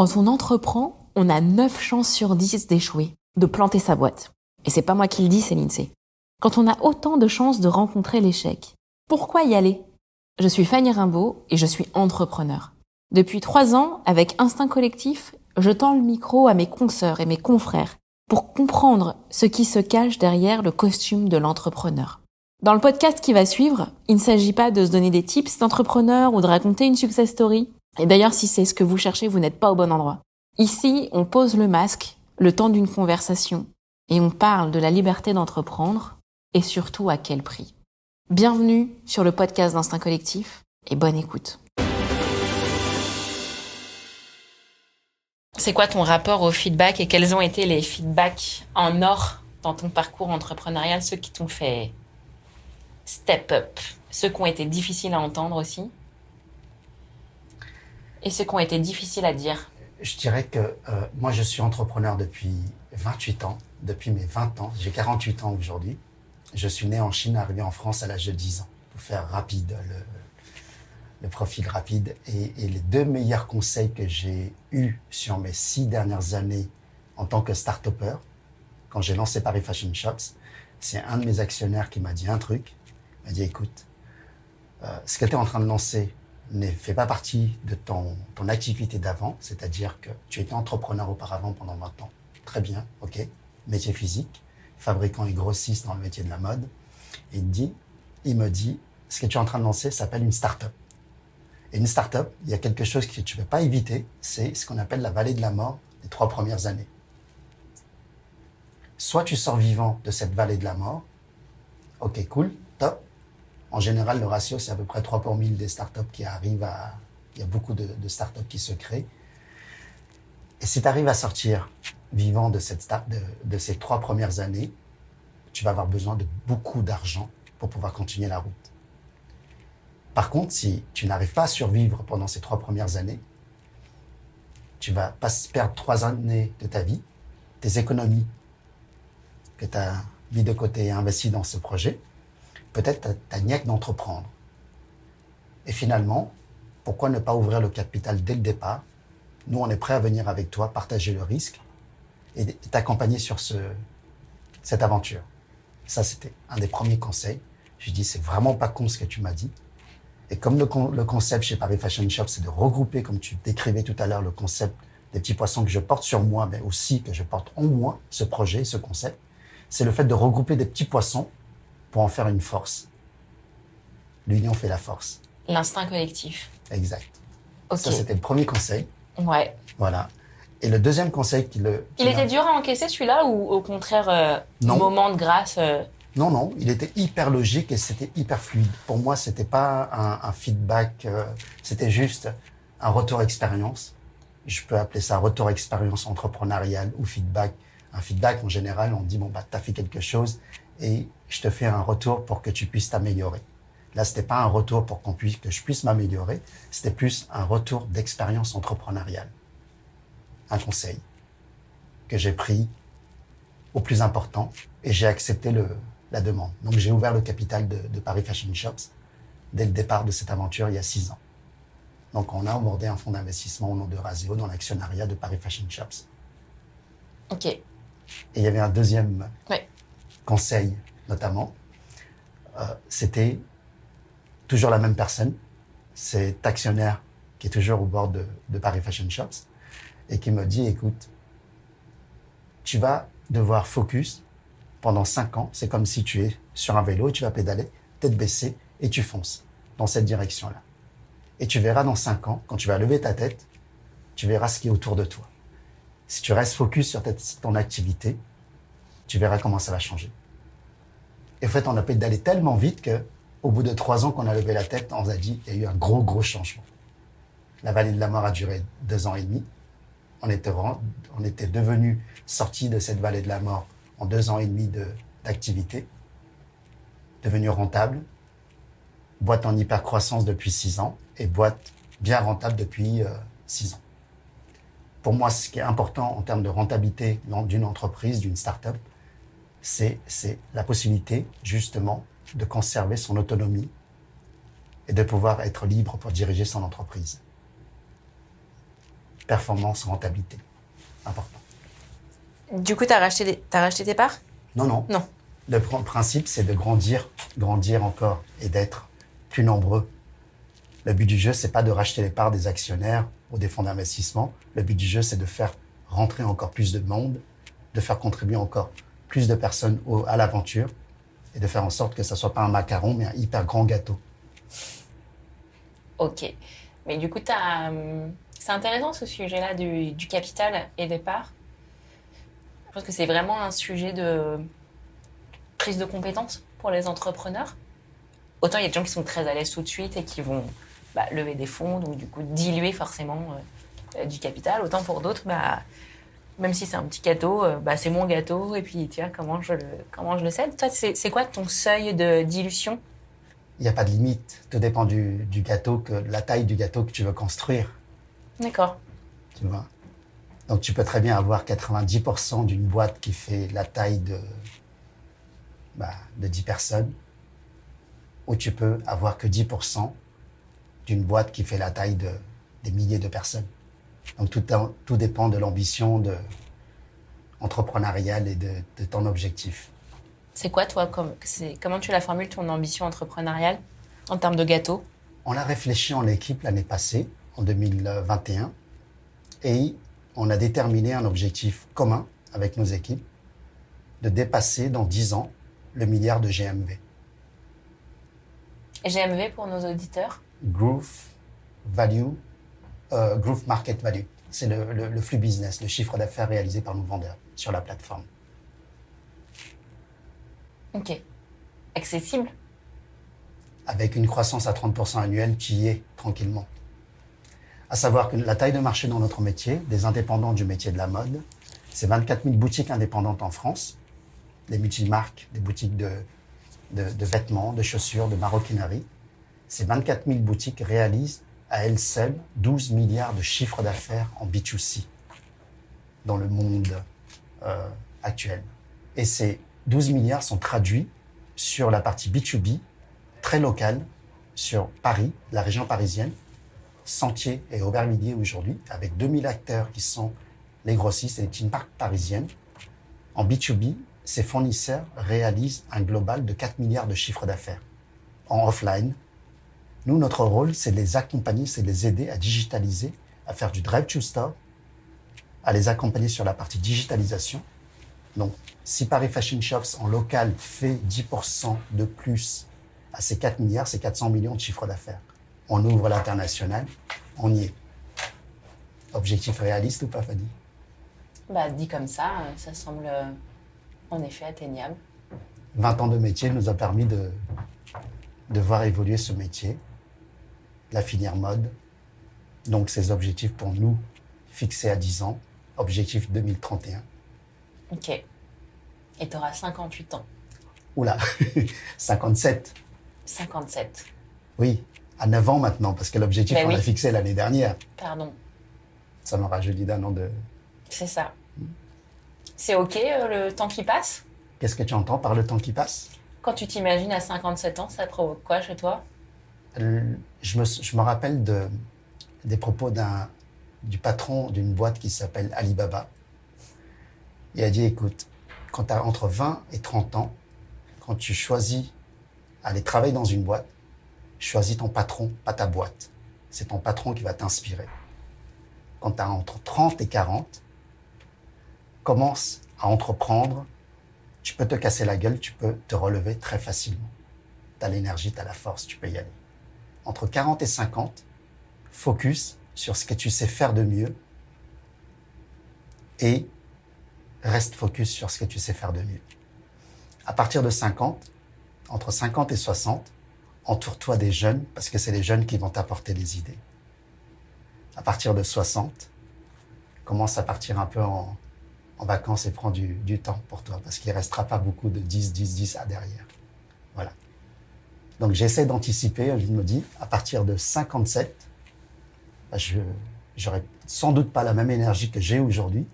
Quand on entreprend, on a 9 chances sur 10 d'échouer, de planter sa boîte. Et c'est pas moi qui le dis, c'est l'INSEE. Quand on a autant de chances de rencontrer l'échec, pourquoi y aller ? Je suis Fanny Rimbaud et je suis entrepreneur. Depuis 3 ans, avec Instinct Collectif, je tends le micro à mes consoeurs et mes confrères pour comprendre ce qui se cache derrière le costume de l'entrepreneur. Dans le podcast qui va suivre, il ne s'agit pas de se donner des tips d'entrepreneur ou de raconter une success story. Et d'ailleurs, si c'est ce que vous cherchez, vous n'êtes pas au bon endroit. Ici, on pose le masque, le temps d'une conversation, et on parle de la liberté d'entreprendre, et surtout à quel prix. Bienvenue sur le podcast d'Instinct Collectif, et bonne écoute. C'est quoi ton rapport au feedback et quels ont été les feedbacks en or dans ton parcours entrepreneurial, ceux qui t'ont fait step up, ceux qui ont été difficiles à entendre aussi et ceux qui ont été difficiles à dire? Je dirais que moi, je suis entrepreneur depuis 28 ans, depuis mes 20 ans. J'ai 48 ans aujourd'hui. Je suis né en Chine, arrivé en France à l'âge de 10 ans, pour faire rapide, le profil rapide. Et les 2 meilleurs conseils que j'ai eus sur mes 6 dernières années en tant que start-upper, quand j'ai lancé Paris Fashion Shops, c'est un de mes actionnaires qui m'a dit un truc. Il m'a dit, écoute, ce que tu es en train de lancer ne fait pas partie de ton activité d'avant, c'est-à-dire que tu étais entrepreneur auparavant pendant 20 ans. Très bien, ok, métier physique, fabricant et grossiste dans le métier de la mode. Et il me dit, ce que tu es en train de lancer s'appelle une start-up. Et une start-up, il y a quelque chose que tu ne peux pas éviter, c'est ce qu'on appelle la vallée de la mort des 3 premières années. Soit tu sors vivant de cette vallée de la mort, ok, cool, top. En général, le ratio, c'est à peu près 3 pour 1000 des startups qui arrivent à... Il y a beaucoup de startups qui se créent. Et si tu arrives à sortir vivant de ces 3 premières années, tu vas avoir besoin de beaucoup d'argent pour pouvoir continuer la route. Par contre, si tu n'arrives pas à survivre pendant ces 3 premières années, tu vas pas perdre 3 années de ta vie, tes économies que tu as mis de côté et investi dans ce projet, peut-être ta niaque d'entreprendre. Et finalement, pourquoi ne pas ouvrir le capital dès le départ? Nous, on est prêt à venir avec toi, partager le risque et t'accompagner sur cette aventure. Ça, c'était un des premiers conseils. Je dis, c'est vraiment pas con ce que tu m'as dit. Et comme le concept chez Paris Fashion Shop, c'est de regrouper, comme tu décrivais tout à l'heure, le concept des petits poissons que je porte sur moi, mais aussi que je porte en moi, ce projet, ce concept, c'est le fait de regrouper des petits poissons pour en faire une force. L'union fait la force. L'instinct collectif. Exact. Okay. Ça, c'était le premier conseil. Ouais. Voilà. Et le deuxième conseil Il était dur à encaisser celui-là ou au contraire, moment de grâce Non, il était hyper logique et c'était hyper fluide. Pour moi, c'était pas un feedback, c'était juste un retour expérience. Je peux appeler ça retour expérience entrepreneuriale ou feedback. Un feedback, en général, on dit, bon, bah, t'as fait quelque chose et je te fais un retour pour que tu puisses t'améliorer. Là, c'était pas un retour pour que je puisse m'améliorer, c'était plus un retour d'expérience entrepreneuriale. Un conseil que j'ai pris au plus important et j'ai accepté la demande. Donc, j'ai ouvert le capital de Paris Fashion Shops dès le départ de cette aventure il y a 6 ans. Donc, on a abordé un fonds d'investissement au nom de Razeo dans l'actionnariat de Paris Fashion Shops. Ok. Et il y avait un deuxième conseil, notamment, c'était toujours la même personne, cet actionnaire qui est toujours au bord de Paris Fashion Shops et qui me dit, écoute, tu vas devoir focus pendant 5 ans. C'est comme si tu es sur un vélo et tu vas pédaler, tête baissée, et tu fonces dans cette direction-là. Et tu verras dans 5 ans, quand tu vas lever ta tête, tu verras ce qui est autour de toi. Si tu restes focus sur ton activité, tu verras comment ça va changer. Et en fait, on a pédalé tellement vite qu'au bout de 3 ans qu'on a levé la tête, on a dit qu'il y a eu un gros changement. La vallée de la mort a duré 2 ans et demi. On était devenus sortis de cette vallée de la mort en 2 ans et demi d'activité, devenus rentables, boîte en hyper-croissance depuis 6 ans et boîte bien rentable depuis 6 ans. Pour moi, ce qui est important en termes de rentabilité d'une entreprise, d'une start-up, c'est la possibilité, justement, de conserver son autonomie et de pouvoir être libre pour diriger son entreprise. performance, rentabilité. Important. Du coup, t'as racheté tes parts? Non. Non. Le principe, c'est de grandir encore et d'être plus nombreux. Le but du jeu, c'est pas de racheter les parts des actionnaires ou des fonds d'investissement. Le but du jeu, c'est de faire rentrer encore plus de monde, de faire contribuer encore plus de personnes à l'aventure et de faire en sorte que ça soit pas un macaron, mais un hyper grand gâteau. Ok. Mais du coup, c'est intéressant ce sujet-là du capital et des parts. Je pense que c'est vraiment un sujet de prise de compétences pour les entrepreneurs. Autant il y a des gens qui sont très à l'aise tout de suite et qui vont lever des fonds, donc du coup diluer forcément du capital. Autant pour d'autres, même si c'est un petit gâteau, c'est mon gâteau et puis tiens, comment je le cède. Toi, c'est quoi ton seuil de dilution? Il n'y a pas de limite. Tout dépend du gâteau, la taille du gâteau que tu veux construire. D'accord. Tu vois. Donc tu peux très bien avoir 90% d'une boîte qui fait la taille de 10 personnes, ou tu peux avoir que 10% d'une boîte qui fait la taille des milliers de personnes. Donc tout dépend de l'ambition entrepreneuriale et de ton objectif. C'est quoi toi, comment tu la formules ton ambition entrepreneuriale en termes de gâteau? On l'a réfléchi en équipe l'année passée, en 2021, et on a déterminé un objectif commun avec nos équipes de dépasser dans 10 ans le milliard de GMV. GMV pour nos auditeurs? Growth Market Value. C'est le flux business, le chiffre d'affaires réalisé par nos vendeurs sur la plateforme. Ok. Accessible? Avec une croissance à 30% annuelle qui y est tranquillement. À savoir que la taille de marché dans notre métier, des indépendants du métier de la mode, c'est 24 000 boutiques indépendantes en France, des multimarques, des boutiques de vêtements, de chaussures, de maroquinerie. Ces 24 000 boutiques réalisent à elles seules 12 milliards de chiffre d'affaires en B2C dans le monde actuel. Et ces 12 milliards sont traduits sur la partie B2B, très locale, sur Paris, la région parisienne, Sentier et Aubervilliers aujourd'hui, avec 2000 acteurs qui sont les grossistes et les petites marques parisiennes. En B2B, ces fournisseurs réalisent un global de 4 milliards de chiffre d'affaires en offline. Nous, notre rôle, c'est de les accompagner, c'est de les aider à digitaliser, à faire du drive-to-store, à les accompagner sur la partie digitalisation. Donc, si Paris Fashion Shops en local fait 10% de plus à ces 4 milliards, c'est 400 millions de chiffre d'affaires. On ouvre l'international, on y est. Objectif réaliste ou pas, Fanny? Dit comme ça semble en effet atteignable. 20 ans de métier nous a permis de voir évoluer ce métier, la filière mode. Donc, ces objectifs pour nous fixés à 10 ans, objectif 2031. Ok. Et tu auras 58 ans. Oula, 57. 57. Oui, à 9 ans maintenant, parce que l'objectif, on l'a fixé l'année dernière. Pardon. Ça m'aura rajeuni d'1 an de... C'est ça. C'est ok le temps qui passe? Qu'est-ce que tu entends par le temps qui passe? Quand tu t'imagines à 57 ans, ça provoque quoi chez toi? Je me rappelle des propos du patron d'une boîte qui s'appelle Alibaba. Il a dit, écoute, quand tu as entre 20 et 30 ans, quand tu choisis aller travailler dans une boîte, choisis ton patron, pas ta boîte. C'est ton patron qui va t'inspirer. Quand tu as entre 30 et 40, commence à entreprendre. Tu peux te casser la gueule, tu peux te relever très facilement. Tu as l'énergie, tu as la force, tu peux y aller. Entre 40 et 50, focus sur ce que tu sais faire de mieux et reste focus sur ce que tu sais faire de mieux. À partir de 50, entre 50 et 60, entoure-toi des jeunes parce que c'est les jeunes qui vont t'apporter des idées. À partir de 60, commence à partir un peu en vacances et prends du temps pour toi parce qu'il ne restera pas beaucoup de 10 à derrière. Voilà. Donc j'essaie d'anticiper, je me dis, à partir de 57, j'aurai sans doute pas la même énergie que j'ai aujourd'hui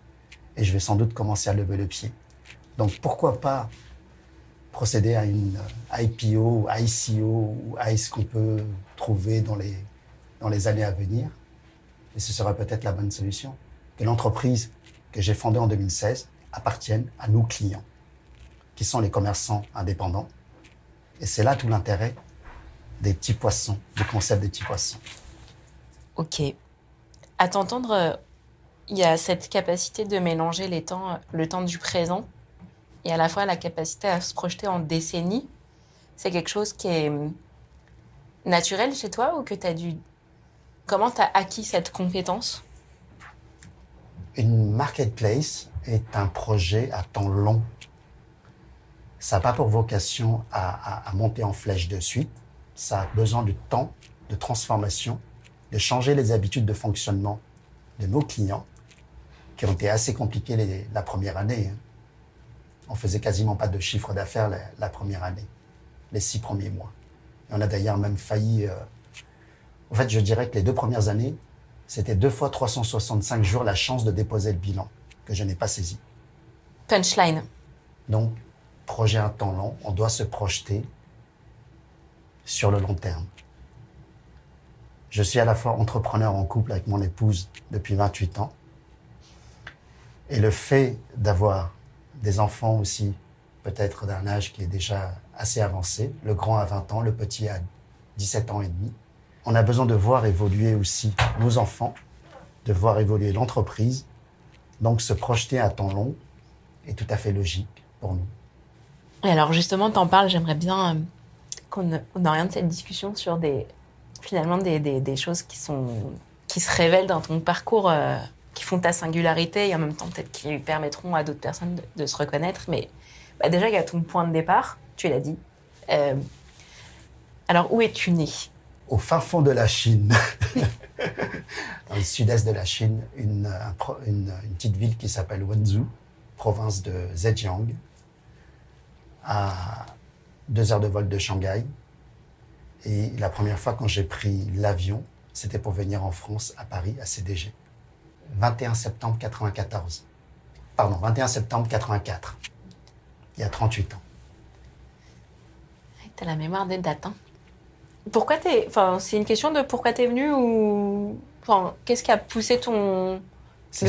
et je vais sans doute commencer à lever le pied. Donc pourquoi pas procéder à une IPO ou ICO ou à ce qu'on peut trouver dans les années à venir. et ce serait peut-être la bonne solution, que l'entreprise que j'ai fondée en 2016 appartienne à nos clients, qui sont les commerçants indépendants. Et c'est là tout l'intérêt des petits poissons, du concept des petits poissons. Ok. À t'entendre, il y a cette capacité de mélanger le temps du présent et à la fois la capacité à se projeter en décennies. C'est quelque chose qui est naturel chez toi ou que tu as dû... Comment tu as acquis cette compétence? Une marketplace est un projet à temps long. Ça n'a pas pour vocation à monter en flèche de suite. Ça a besoin de temps, de transformation, de changer les habitudes de fonctionnement de nos clients, qui ont été assez compliquées la première année. On faisait quasiment pas de chiffre d'affaires la première année, les 6 premiers mois. Et on a d'ailleurs même failli... En fait, je dirais que les 2 premières années, c'était 2 fois 365 jours la chance de déposer le bilan, que je n'ai pas saisi. Punchline. Donc, projet à temps long, on doit se projeter sur le long terme. Je suis à la fois entrepreneur en couple avec mon épouse depuis 28 ans. Et le fait d'avoir des enfants aussi, peut-être d'un âge qui est déjà assez avancé, le grand a 20 ans, le petit a 17 ans et demi, on a besoin de voir évoluer aussi nos enfants, de voir évoluer l'entreprise. Donc, se projeter à temps long est tout à fait logique pour nous. Et alors justement, t'en parles, j'aimerais bien qu'on oriente cette discussion sur des choses qui se révèlent dans ton parcours, qui font ta singularité et en même temps peut-être qui permettront à d'autres personnes de se reconnaître. Mais déjà, il y a ton point de départ, tu l'as dit. Alors, où es-tu né? Au fin fond de la Chine, dans le sud-est de la Chine, une petite ville qui s'appelle Wenzhou, province de Zhejiang, à 2 heures de vol de Shanghai. Et la première fois quand j'ai pris l'avion, c'était pour venir en France, à Paris, à CDG. 21 septembre 94. Pardon, 21 septembre 84. Il y a 38 ans. T'as la mémoire des dates, hein. Pourquoi c'est une question de pourquoi t'es venu ou... qu'est-ce qui a poussé le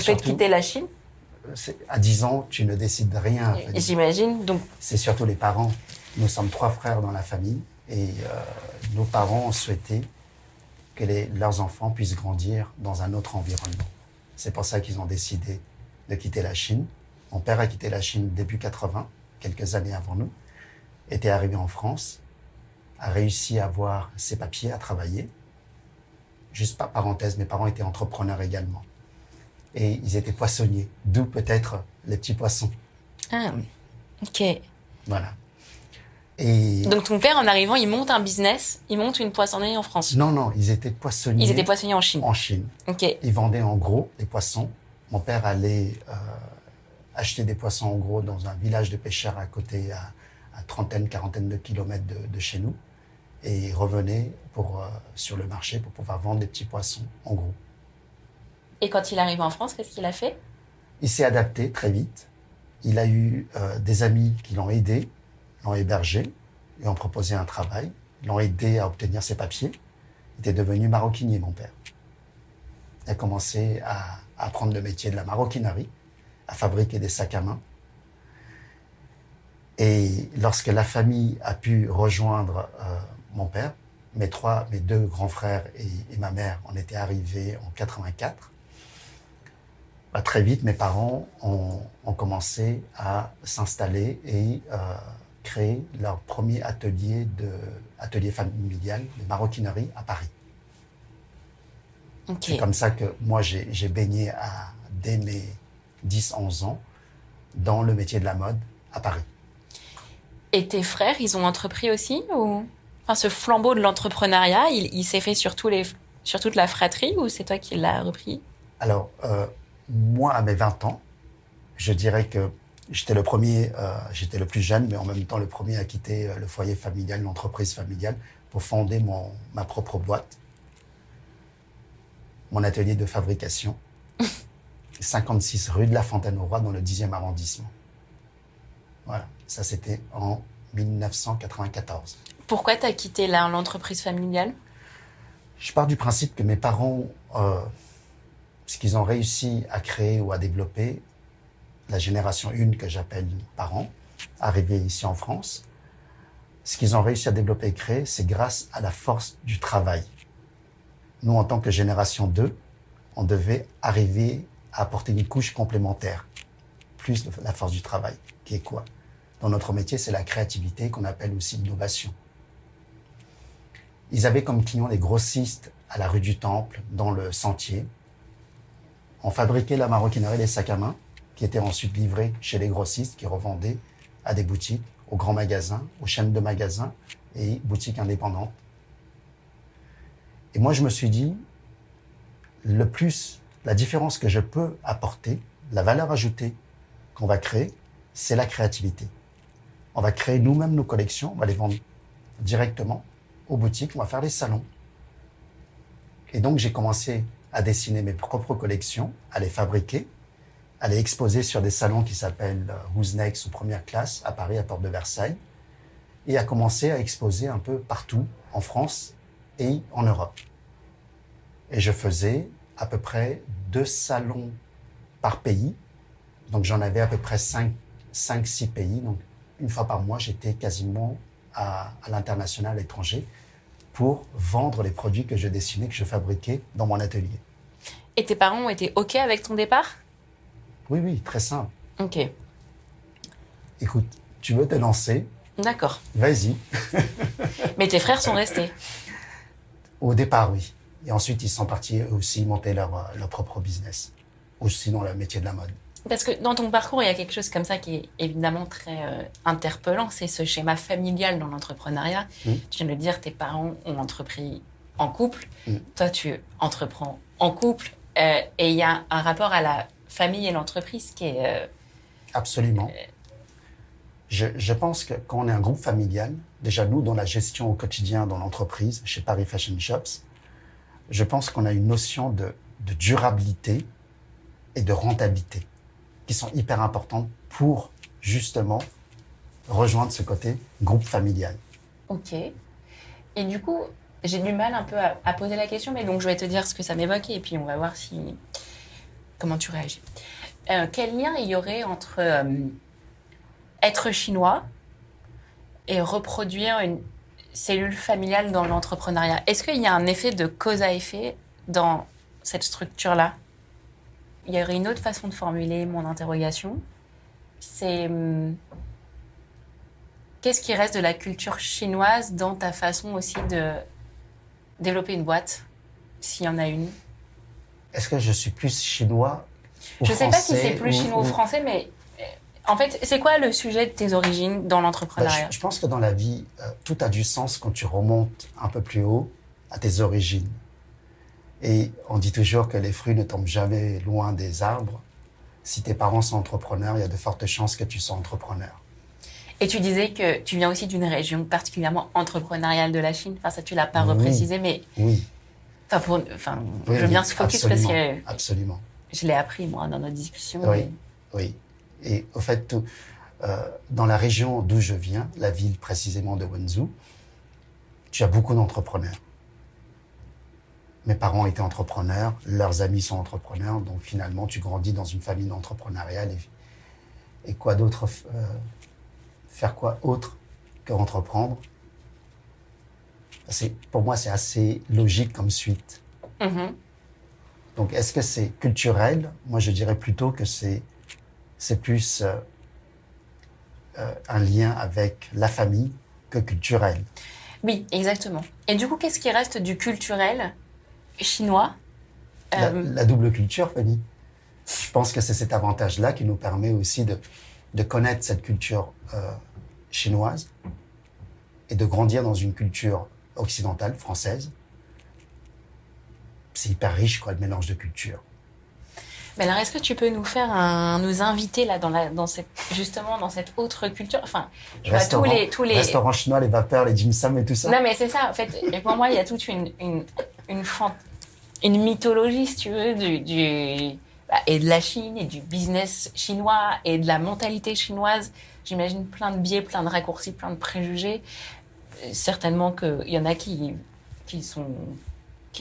fait de quitter la Chine? À 10 ans, tu ne décides de rien. J'imagine, donc... C'est surtout les parents. Nous sommes 3 frères dans la famille et nos parents ont souhaité que leurs enfants puissent grandir dans un autre environnement. C'est pour ça qu'ils ont décidé de quitter la Chine. Mon père a quitté la Chine début 80, quelques années avant nous, était arrivé en France, a réussi à avoir ses papiers, à travailler. Juste par parenthèse, mes parents étaient entrepreneurs également. Et ils étaient poissonniers, d'où peut-être les petits poissons. Ah, ok. Voilà. Et... Donc ton père, en arrivant, il monte un business, il monte une poissonnerie en France? Non, ils étaient poissonniers. Ils étaient poissonniers en Chine? En Chine. Ok. Ils vendaient en gros les poissons. Mon père allait acheter des poissons en gros dans un village de pêcheurs à côté, à trentaine, quarantaine de kilomètres de chez nous. Et il revenait sur le marché pour pouvoir vendre des petits poissons en gros. Et quand il arrive en France, qu'est-ce qu'il a fait? Il s'est adapté très vite. Il a eu des amis qui l'ont aidé, l'ont hébergé, lui ont proposé un travail, l'ont aidé à obtenir ses papiers. Il était devenu maroquinier, mon père. Il a commencé à apprendre le métier de la maroquinerie, à fabriquer des sacs à main. Et lorsque la famille a pu rejoindre mon père, mes 2 grands frères et ma mère, on était arrivés en 84. Très vite, mes parents ont commencé à s'installer et créer leur premier atelier familial de maroquinerie à Paris. Okay. C'est comme ça que moi, j'ai baigné dès mes 10-11 ans dans le métier de la mode à Paris. Et tes frères, ils ont entrepris aussi ou... ce flambeau de l'entrepreneuriat, il s'est fait sur toute la fratrie ou c'est toi qui l'as repris? Alors, moi, à mes 20 ans, je dirais que j'étais le plus jeune, mais en même temps le premier à quitter le foyer familial, l'entreprise familiale, pour fonder ma propre boîte, mon atelier de fabrication, 56 rue de la Fontaine-au-Roi, dans le 10e arrondissement. Voilà, ça c'était en 1994. Pourquoi tu as quitté l'entreprise familiale? Je pars du principe que mes parents ce qu'ils ont réussi à créer ou à développer, la génération 1 que j'appelle parents, arrivés ici en France, ce qu'ils ont réussi à développer et créer, c'est grâce à la force du travail. Nous, en tant que génération 2, on devait arriver à apporter une couche complémentaire, plus la force du travail, qui est quoi? Dans notre métier, c'est la créativité qu'on appelle aussi l'innovation. Ils avaient comme clients les grossistes à la rue du Temple, dans le Sentier. On fabriquait la maroquinerie, les sacs à main, qui étaient ensuite livrés chez les grossistes qui revendaient à des boutiques, aux grands magasins, aux chaînes de magasins et boutiques indépendantes. Et moi, je me suis dit, la différence que je peux apporter, la valeur ajoutée qu'on va créer, c'est la créativité. On va créer nous-mêmes nos collections, on va les vendre directement aux boutiques, on va faire les salons. Et donc, j'ai commencé à dessiner mes propres collections, à les fabriquer, à les exposer sur des salons qui s'appellent Who's Next ou Première Classe à Paris, à Porte de Versailles, et à commencer à exposer un peu partout en France et en Europe. Et je faisais à peu près 2 salons par pays, donc j'en avais à peu près 5-6 pays, donc une fois par mois, j'étais quasiment à l'international, à l'étranger, pour vendre les produits que je dessinais, que je fabriquais dans mon atelier. Et tes parents ont été OK avec ton départ? Oui, oui, très simple. OK. Écoute, tu veux te lancer? D'accord. Vas-y. Mais tes frères sont restés? Au départ, oui. Et ensuite, ils sont partis eux aussi monter leur propre business. Ou sinon, le métier de la mode. Parce que dans ton parcours, il y a quelque chose comme ça qui est évidemment très interpellant. C'est ce schéma familial dans l'entrepreneuriat. Tu viens de le dire, tes parents ont entrepris en couple. Toi, tu entreprends en couple. Et il y a un rapport à la famille et l'entreprise qui est... Absolument. Je pense que quand on est un groupe familial, déjà nous, dans la gestion au quotidien dans l'entreprise, chez Paris Fashion Shops, je pense qu'on a une notion de durabilité et de rentabilité qui sont hyper importantes pour justement rejoindre ce côté groupe familial. OK. Et du coup, j'ai du mal un peu à poser la question, mais donc je vais te dire ce que ça m'évoque et puis on va voir comment tu réagis. Quel lien il y aurait entre être chinois et reproduire une cellule familiale dans l'entrepreneuriat? Est-ce qu'il y a un effet de cause à effet dans cette structure-là? Il y aurait une autre façon de formuler mon interrogation. C'est qu'est-ce qui reste de la culture chinoise dans ta façon aussi de développer une boîte, s'il y en a une? Est-ce que je suis plus chinois ou je français? Je ne sais pas si c'est plus chinois ou français, mais en fait, c'est quoi le sujet de tes origines dans l'entrepreneuriat? Je pense que dans la vie, tout a du sens quand tu remontes un peu plus haut à tes origines. Et on dit toujours que les fruits ne tombent jamais loin des arbres. Si tes parents sont entrepreneurs, il y a de fortes chances que tu sois entrepreneur. Et tu disais que tu viens aussi d'une région particulièrement entrepreneuriale de la Chine. Enfin, ça, tu l'as pas reprécisé, mais... Oui. Oui, je veux bien se focus parce que... Absolument. Je l'ai appris, moi, dans notre discussion. Oui, oui. Et au fait, dans la région d'où je viens, la ville précisément de Wenzhou, tu as beaucoup d'entrepreneurs. Mes parents étaient entrepreneurs, leurs amis sont entrepreneurs, donc finalement, tu grandis dans une famille entrepreneuriale. Et quoi d'autre? Faire quoi autre que entreprendre? Pour moi, c'est assez logique comme suite. Mm-hmm. Donc, est-ce que c'est culturel? Moi, je dirais plutôt que c'est plus un lien avec la famille que culturel. Oui, exactement. Et du coup, qu'est-ce qui reste du culturel chinois? La double culture, Fanny. Je pense que c'est cet avantage-là qui nous permet aussi de connaître cette culture chinoise et de grandir dans une culture occidentale, française. C'est hyper riche, quoi, le mélange de cultures. Mais alors, est-ce que tu peux nous inviter là dans cette autre culture? Enfin, je vois tous les restaurants chinois, les vapeurs, les dim sum et tout ça. Non, mais c'est ça. En fait, et pour moi, il y a toute une mythologie, si tu veux, et de la Chine et du business chinois et de la mentalité chinoise. J'imagine plein de biais, plein de raccourcis, plein de préjugés. Certainement qu'il y en a qui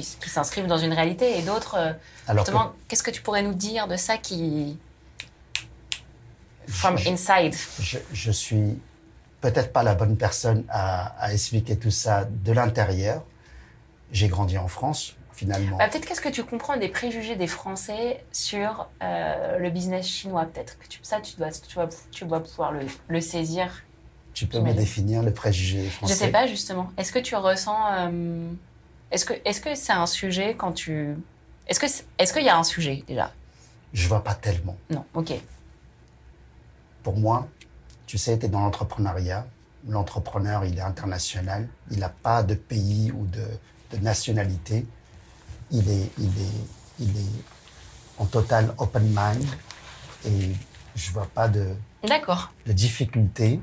qui s'inscrivent dans une réalité et d'autres, justement, qu'est-ce que tu pourrais nous dire de ça qui... From inside. Je suis peut-être pas la bonne personne à expliquer tout ça de l'intérieur. J'ai grandi en France, finalement. Peut-être qu'est-ce que tu comprends des préjugés des Français sur le business chinois, peut-être que tu dois pouvoir le saisir. Tu peux me définir le préjugé des Français? Je sais pas, justement. Est-ce que tu ressens... Est-ce que c'est un sujet quand tu... Est-ce qu'il y a un sujet, déjà? Je vois pas tellement. Non, ok. Pour moi, tu sais, tu es dans l'entrepreneuriat. L'entrepreneur, il est international. Il n'a pas de pays ou de nationalité. Il est en total open mind. Et je vois pas de difficulté.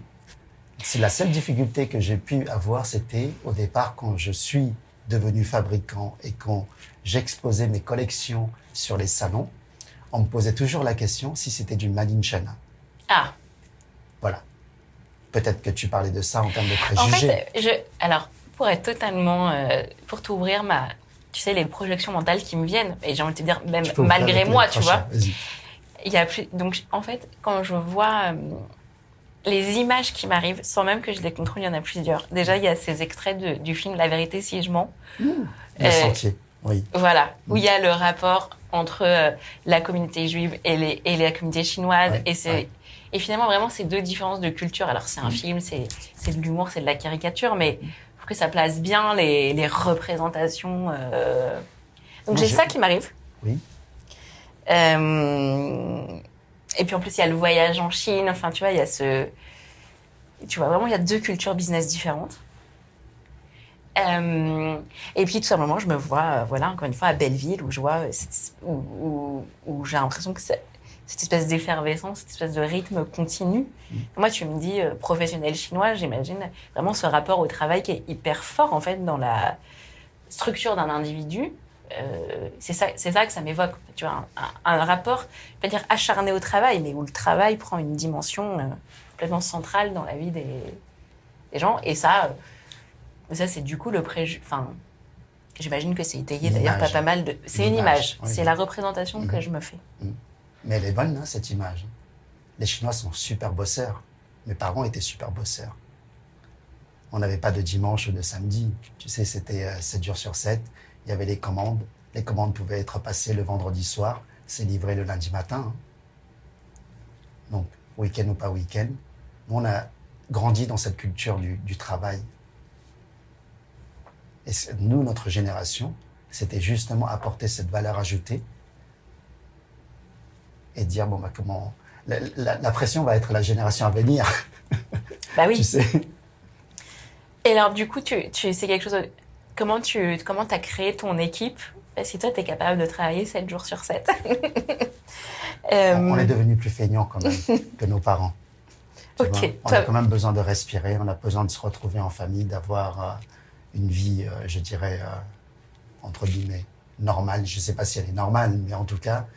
C'est la seule difficulté que j'ai pu avoir, c'était au départ quand je suis devenu fabricant et quand j'exposais mes collections sur les salons, on me posait toujours la question si c'était du Made in China. Ah. Voilà. Peut-être que tu parlais de ça en termes de préjugés. En fait, alors, pour être totalement... pour t'ouvrir tu sais, les projections mentales qui me viennent, et j'ai envie de te dire, même malgré moi, tu vois. Il y a plus... Donc, en fait, quand je vois les images qui m'arrivent, sans même que je les contrôle, il y en a plusieurs. Déjà, il y a ces extraits du film La vérité si je mens. Le sentier, oui. Voilà, où il y a le rapport entre la communauté juive et la communauté chinoise. Ouais, et finalement, vraiment, c'est deux différences de culture. Alors, c'est un film, c'est de l'humour, c'est de la caricature, mais il faut que ça place bien les représentations. Donc, j'ai ça qui m'arrive. Oui. Et puis, en plus, il y a le voyage en Chine. Enfin, tu vois, il y a tu vois, vraiment, il y a deux cultures business différentes. Et puis, tout simplement, je me vois, voilà, encore une fois, à Belleville, où je vois, où j'ai l'impression que cette espèce d'effervescence, cette espèce de rythme continu. Moi, tu me dis professionnel chinois, j'imagine vraiment ce rapport au travail qui est hyper fort, en fait, dans la structure d'un individu. C'est ça que ça m'évoque. Tu vois, un rapport, je vais pas dire acharné au travail, mais où le travail prend une dimension complètement centrale dans la vie des gens. Et ça, c'est du coup le préjugé. Enfin, j'imagine que c'est étayé d'ailleurs pas mal de. C'est une image. Oui, c'est la représentation que je me fais. Mais elle est bonne, hein, cette image. Les Chinois sont super bosseurs. Mes parents étaient super bosseurs. On n'avait pas de dimanche ou de samedi. Tu sais, c'était 7 jours sur 7. Il y avait les commandes. Les commandes pouvaient être passées le vendredi soir. C'est livré le lundi matin. Hein. Donc, week-end ou pas week-end. Nous, on a grandi dans cette culture du travail. Et nous, notre génération, c'était justement apporter cette valeur ajoutée et dire, bon, bah, comment... La pression va être la génération à venir. Bah oui. Tu sais. Et alors, du coup, c'est quelque chose... Comment t'as créé ton équipe? Parce que toi, t'es capable de travailler 7 jours sur 7. On est devenus plus feignants quand même que nos parents. Okay. On a quand même besoin de respirer, on a besoin de se retrouver en famille, d'avoir une vie, je dirais, entre guillemets, normale. Je ne sais pas si elle est normale, mais en tout cas,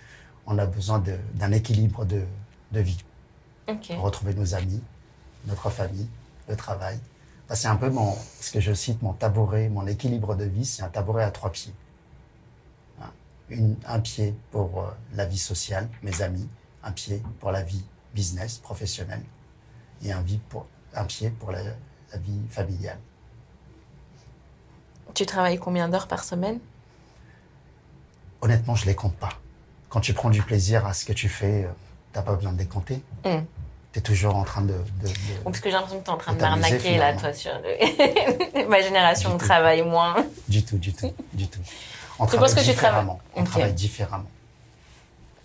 on a besoin d'un équilibre de vie. Okay. Pour retrouver nos amis, notre famille, le travail. Enfin, c'est un peu ce que je cite, mon tabouret, mon équilibre de vie, c'est un tabouret à 3 pieds. Un pied pour la vie sociale, mes amis, un pied pour la vie business, professionnelle, et un pied pour la vie familiale. Tu travailles combien d'heures par semaine? Honnêtement, je ne les compte pas. Quand tu prends du plaisir à ce que tu fais, tu n'as pas besoin de les compter. Tu es toujours en train de parce que j'ai l'impression que tu es en train de m'arnaquer là, toi, sur ma génération, on travaille moins. Du tout. On travaille différemment. On travaille différemment.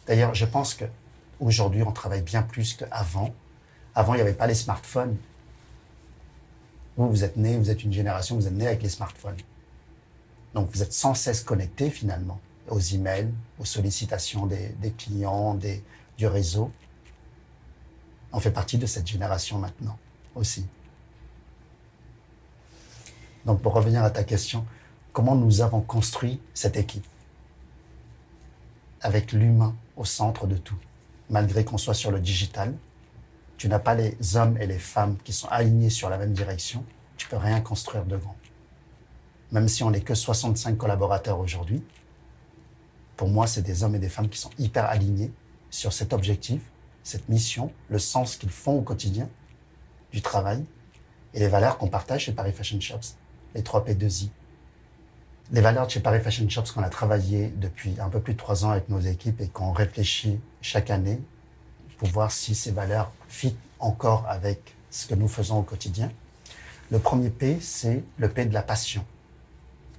D'ailleurs, je pense qu'aujourd'hui, on travaille bien plus qu'avant. Avant, il n'y avait pas les smartphones. Vous êtes nés, vous êtes une génération, vous êtes nés avec les smartphones. Donc, vous êtes sans cesse connectés, finalement, aux emails, aux sollicitations des clients, du réseau. On fait partie de cette génération maintenant, aussi. Donc, pour revenir à ta question, comment nous avons construit cette équipe? Avec l'humain au centre de tout. Malgré qu'on soit sur le digital, tu n'as pas les hommes et les femmes qui sont alignés sur la même direction, tu peux rien construire de grand. même si on n'est que 65 collaborateurs aujourd'hui, pour moi, c'est des hommes et des femmes qui sont hyper alignés sur cet objectif, cette mission, le sens qu'ils font au quotidien du travail et les valeurs qu'on partage chez Paris Fashion Shops, les 3P2I. Les valeurs de chez Paris Fashion Shops qu'on a travaillé depuis un peu plus de 3 ans avec nos équipes et qu'on réfléchit chaque année pour voir si ces valeurs fit encore avec ce que nous faisons au quotidien. Le premier P, c'est le P de la passion.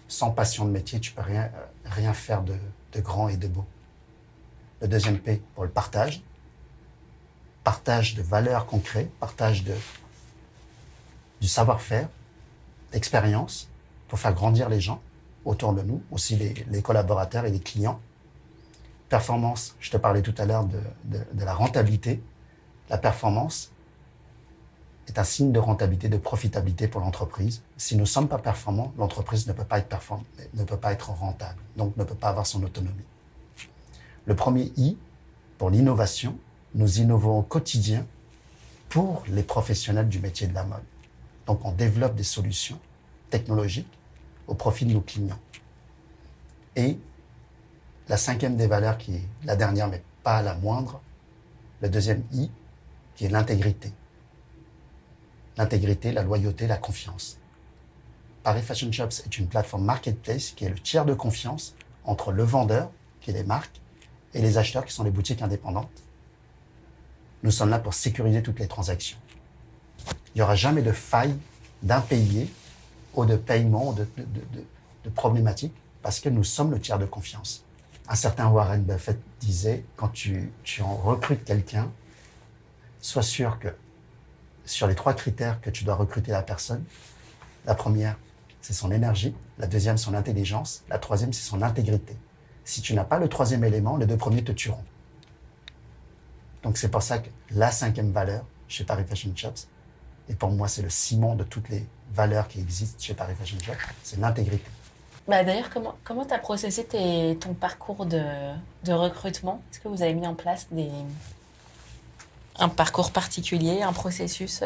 Sans passion de métier, tu peux rien faire de grand et de beau. Le deuxième P, pour le partage. Partage de valeurs concrètes, partage du savoir-faire, d'expérience, pour faire grandir les gens autour de nous, aussi les collaborateurs et les clients. Performance, je te parlais tout à l'heure de la rentabilité. La performance est un signe de rentabilité, de profitabilité pour l'entreprise. Si nous ne sommes pas performants, l'entreprise ne peut pas être rentable, donc ne peut pas avoir son autonomie. Le premier I, pour l'innovation, nous innovons au quotidien pour les professionnels du métier de la mode. Donc on développe des solutions technologiques au profit de nos clients. Et la cinquième des valeurs, qui est la dernière mais pas la moindre, le deuxième I, qui est l'intégrité. L'intégrité, la loyauté, la confiance. Paris Fashion Shops est une plateforme marketplace qui est le tiers de confiance entre le vendeur, qui est les marques, et les acheteurs, qui sont les boutiques indépendantes. Nous sommes là pour sécuriser toutes les transactions. Il n'y aura jamais de faille d'impayé ou de paiement, ou de problématiques, parce que nous sommes le tiers de confiance. Un certain Warren Buffett disait, quand tu en recrutes quelqu'un, sois sûr que sur les 3 critères que tu dois recruter la personne, la première, c'est son énergie, la deuxième, son intelligence, la troisième, c'est son intégrité. Si tu n'as pas le troisième élément, les 2 premiers te tueront. Donc c'est pour ça que la 5e valeur chez Paris Fashion Shops, et pour moi c'est le ciment de toutes les valeurs qui existent chez Paris Fashion Shops, c'est l'intégrité. D'ailleurs, comment tu as processé ton parcours de recrutement? Est-ce que vous avez mis en place un parcours particulier, un processus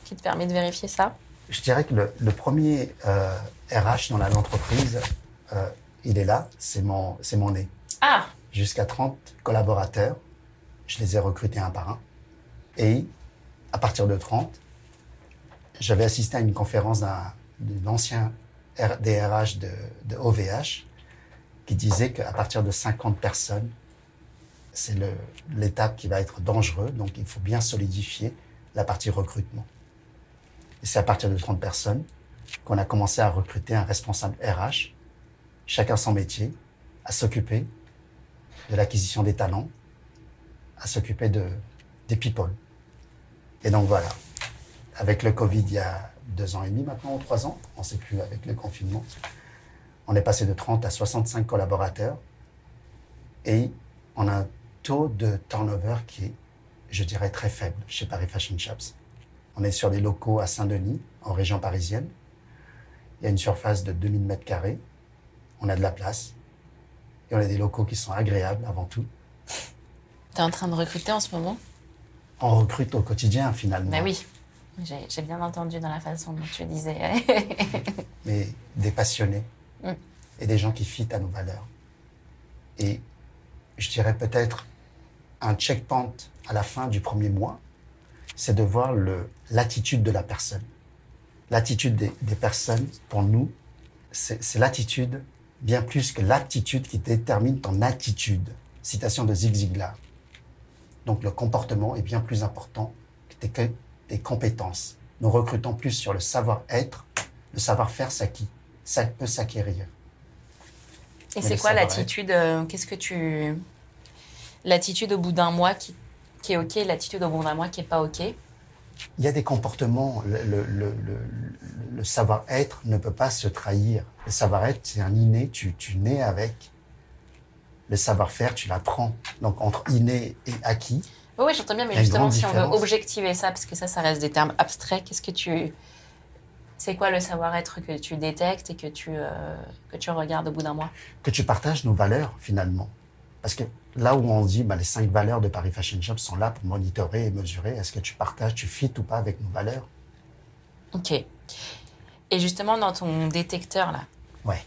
qui te permet de vérifier ça? Je dirais que le premier RH dans l'entreprise, il est là, c'est mon nez. Ah! Jusqu'à 30 collaborateurs, je les ai recrutés un par un. Et à partir de 30, j'avais assisté à une conférence d'un ancien DRH de OVH qui disait qu'à partir de 50 personnes, c'est l'étape qui va être dangereuse, donc il faut bien solidifier la partie recrutement. Et c'est à partir de 30 personnes qu'on a commencé à recruter un responsable RH, chacun son métier, à s'occuper de l'acquisition des talents, à s'occuper des people. Et donc voilà, avec le Covid, il y a 2 ans et demi maintenant, ou 3 ans, on ne sait plus avec le confinement, on est passé de 30 à 65 collaborateurs et on a un taux de turnover qui est, je dirais, très faible chez Paris Fashion Shops. On est sur des locaux à Saint-Denis, en région parisienne. Il y a une surface de 2000 m². On a de la place. Et on a des locaux qui sont agréables avant tout. Tu es en train de recruter en ce moment? On recrute au quotidien, finalement. Mais oui, j'ai bien entendu dans la façon dont tu disais. Mais des passionnés et des gens qui fitent à nos valeurs. Et je dirais peut-être un checkpoint à la fin du premier mois, c'est de voir l'attitude de la personne. L'attitude des personnes, pour nous, c'est l'attitude bien plus que l'aptitude qui détermine ton attitude. Citation de Zig Ziglar. Donc le comportement est bien plus important que tes compétences. Nous recrutons plus sur le savoir-être, le savoir-faire, ça peut s'acquérir. Et c'est quoi l'attitude? L'attitude au bout d'un mois qui est OK, l'attitude au bout d'un mois qui est pas OK? Il y a des comportements. Le savoir-être ne peut pas se trahir. Le savoir-être, c'est un inné, tu nais avec. Le savoir-faire, tu l'apprends. Donc, entre inné et acquis. Oui, j'entends bien, mais justement, si on veut objectiver ça, parce que ça reste des termes abstraits, c'est quoi le savoir-être que tu détectes et que tu regardes au bout d'un mois? Que tu partages nos valeurs, finalement. Parce que là où on dit, les 5 valeurs de Paris Fashion Shop sont là pour monitorer et mesurer, est-ce que tu partages, tu fites ou pas avec nos valeurs? OK. Et justement, dans ton détecteur, là, Ouais.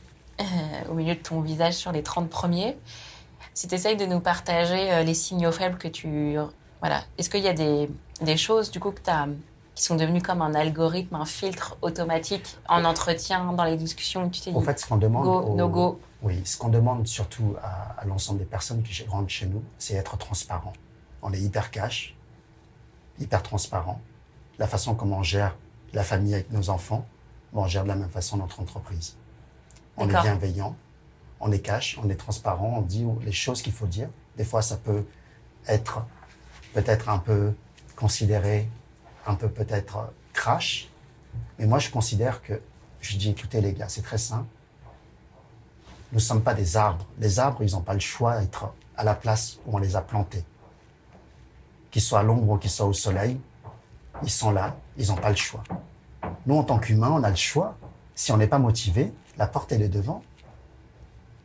Au milieu de ton visage sur les 30 premiers. Si tu essayes de nous partager les signaux faibles que tu... Voilà. Est-ce qu'il y a des choses, du coup, qui sont devenues comme un algorithme, un filtre automatique en entretien, dans les discussions où tu t'es dit En fait, ce qu'on demande... go, no go. Oui, ce qu'on demande surtout à l'ensemble des personnes qui rentrent chez nous, c'est être transparent. On est hyper cash, hyper transparent. La façon comment on gère la famille avec nos enfants, on gère de la même façon notre entreprise. On est bienveillant, on est cash, on est transparent, on dit les choses qu'il faut dire. Des fois, ça peut être peut-être un peu considéré, un peu peut-être crash. Mais moi, je considère que, je dis, écoutez les gars, c'est très simple. Nous ne sommes pas des arbres. Les arbres, ils n'ont pas le choix d'être à la place où on les a plantés. Qu'ils soient à l'ombre ou qu'ils soient au soleil, ils sont là, ils n'ont pas le choix. Nous, en tant qu'humains, on a le choix. Si on n'est pas motivé, la porte, elle est devant.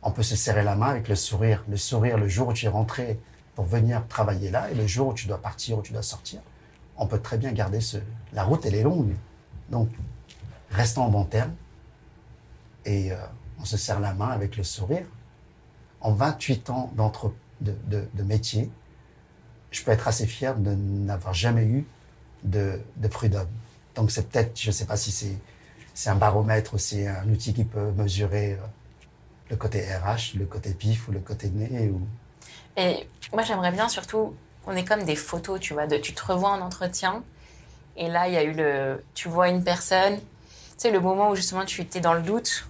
On peut se serrer la main avec le sourire. Le sourire, le jour où tu es rentré pour venir travailler là, et le jour où tu dois partir, où tu dois sortir, on peut très bien garder La route, elle est longue. Donc, restons en bon terme. Et on se serre la main avec le sourire. En 28 ans de métier, je peux être assez fier de n'avoir jamais eu de prud'homme. Donc, c'est peut-être, je ne sais pas si c'est un baromètre ou c'est un outil qui peut mesurer le côté RH, le côté pif ou le côté nez. Et moi, j'aimerais bien surtout, on est comme des photos, tu vois, tu te revois en entretien, et là, il y a eu tu vois une personne, tu sais, le moment où justement tu étais dans le doute.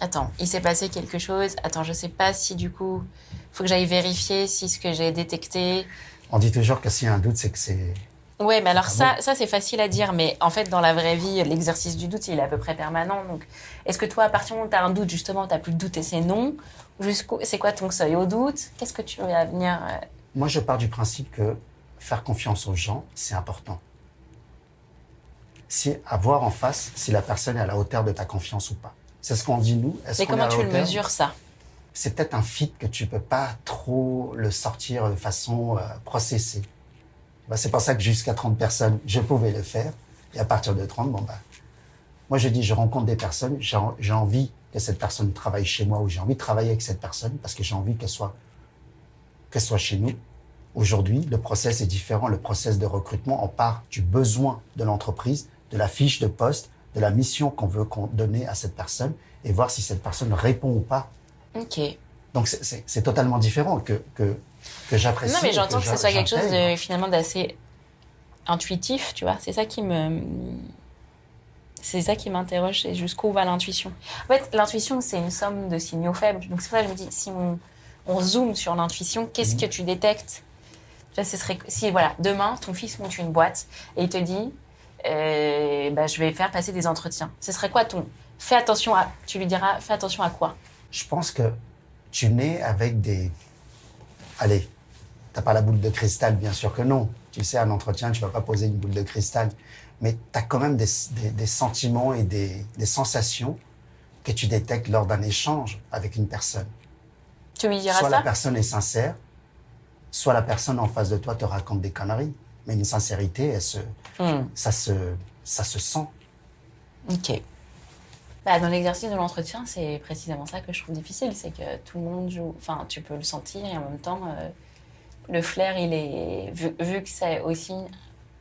Attends, il s'est passé quelque chose. Attends, je sais pas si du coup, faut que j'aille vérifier si ce que j'ai détecté. On dit toujours que s'il y a un doute, c'est que c'est... Ouais, mais alors ça c'est facile à dire, mais en fait, dans la vraie vie, l'exercice du doute, il est à peu près permanent. Donc, est-ce que toi, à partir du moment où tu as un doute, justement, tu n'as plus de doute et c'est non? C'est quoi ton seuil au doute? Qu'est-ce que tu vas venir... Moi, je pars du principe que faire confiance aux gens, c'est important. À voir en face si la personne est à la hauteur de ta confiance ou pas. C'est ce qu'on dit, nous. Mais comment tu le mesures, ça? C'est peut-être un fit que tu peux pas trop le sortir de façon processée. C'est pour ça que jusqu'à 30 personnes, je pouvais le faire. Et à partir de 30, moi, je dis, je rencontre des personnes, j'ai envie que cette personne travaille chez moi ou j'ai envie de travailler avec cette personne parce que j'ai envie qu'elle soit chez nous. Aujourd'hui, le process est différent. Le process de recrutement, on part du besoin de l'entreprise, de la fiche de poste, de la mission qu'on veut donner à cette personne et voir si cette personne répond ou pas. Ok. Donc, c'est totalement différent que j'apprécie. Non, mais j'entends que ce soit quelque chose finalement d'assez intuitif, tu vois. C'est ça qui m'interroge, c'est jusqu'où va l'intuition. En fait, l'intuition, c'est une somme de signaux faibles. Donc, c'est pour ça que je me dis, si on zoome sur l'intuition, qu'est-ce que tu détectes? Là, ce serait, si, voilà, demain, ton fils monte une boîte et il te dit, je vais faire passer des entretiens. Ce serait quoi tu lui diras, fais attention à quoi? Je pense que tu nais avec allez, t'as pas la boule de cristal, bien sûr que non. Tu sais, à un entretien, tu vas pas poser une boule de cristal. Mais tu as quand même des sentiments et des sensations que tu détectes lors d'un échange avec une personne. Tu lui diras soit ça? La personne est sincère, soit la personne en face de toi te raconte des conneries. Mais une sincérité, ça se sent. Ok. Dans l'exercice de l'entretien, c'est précisément ça que je trouve difficile. C'est que tout le monde joue... Enfin, tu peux le sentir et en même temps, le flair, il est... Vu que c'est aussi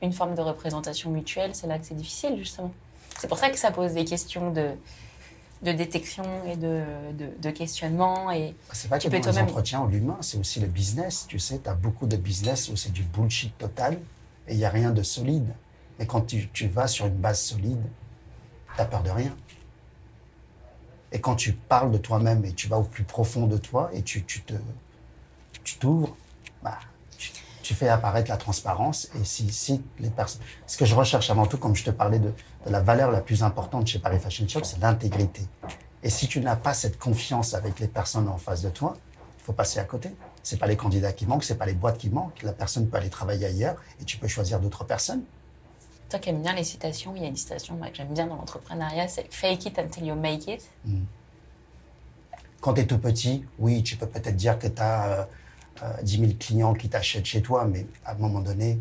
une forme de représentation mutuelle, c'est là que c'est difficile, justement. C'est pour ça que ça pose des questions de détection et de questionnement. Et c'est pas que dans les entretiens ou l'humain, c'est aussi le business. Tu sais, tu as beaucoup de business où c'est du bullshit total et il n'y a rien de solide. Mais quand tu vas sur une base solide, tu n'as peur de rien. Et quand tu parles de toi-même et tu vas au plus profond de toi et tu t'ouvres, tu fais apparaître la transparence. Et si les personnes... Ce que je recherche avant tout, comme je te parlais de la valeur la plus importante chez Paris Fashion Shop, c'est l'intégrité. Et si tu n'as pas cette confiance avec les personnes en face de toi, il faut passer à côté. C'est pas les candidats qui manquent, c'est pas les boîtes qui manquent. La personne peut aller travailler ailleurs et tu peux choisir d'autres personnes. Toi qui aimes bien les citations, il y a une citation que j'aime bien dans l'entrepreneuriat, c'est « Fake it until you make it ». Quand tu es tout petit, oui, tu peux peut-être dire que tu as 10 000 clients qui t'achètent chez toi, mais à un moment donné,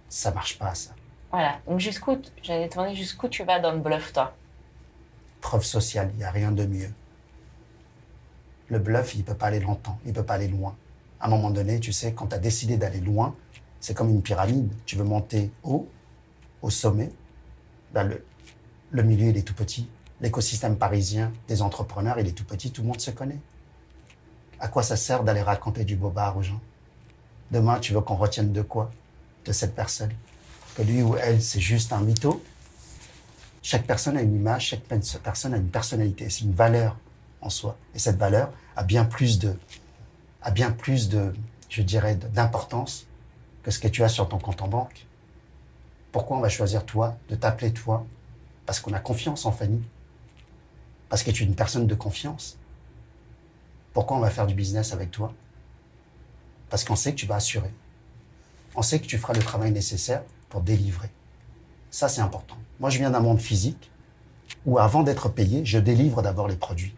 ça marche pas, ça. Voilà. Donc j'allais te demander jusqu'où tu vas dans le bluff, toi? Preuve sociale, il n'y a rien de mieux. Le bluff, il ne peut pas aller longtemps, il ne peut pas aller loin. À un moment donné, tu sais, quand tu as décidé d'aller loin, c'est comme une pyramide. Tu veux monter haut, au sommet, ben le milieu, il est tout petit. L'écosystème parisien des entrepreneurs, il est tout petit, tout le monde se connaît. À quoi ça sert d'aller raconter du bobard aux gens? Demain, tu veux qu'on retienne de quoi? De cette personne? Que lui ou elle, c'est juste un mytho? Chaque personne a une image, chaque personne a une personnalité, c'est une valeur en soi. Et cette valeur a bien plus de, je dirais, d'importance que ce que tu as sur ton compte en banque. Pourquoi on va choisir toi, de t'appeler toi? Parce qu'on a confiance en Fanny. Parce que tu es une personne de confiance. Pourquoi on va faire du business avec toi? Parce qu'on sait que tu vas assurer. On sait que tu feras le travail nécessaire pour délivrer. Ça, c'est important. Moi, je viens d'un monde physique où, avant d'être payé, je délivre d'abord les produits.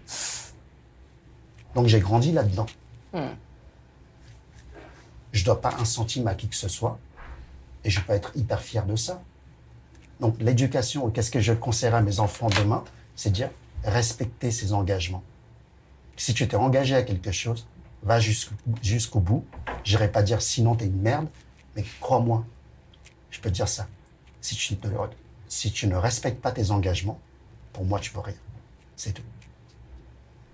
Donc, j'ai grandi là-dedans. Je ne dois pas un centime à qui que ce soit et je peux être hyper fier de ça. Donc, l'éducation, qu'est-ce que je conseillerais à mes enfants demain? C'est de dire respecter ses engagements. Si tu t'es engagé à quelque chose, va jusqu'au bout. Je n'irai pas dire sinon tu es une merde, mais crois-moi, je peux te dire ça. Si tu ne respectes pas tes engagements, pour moi, tu peux rien. C'est tout.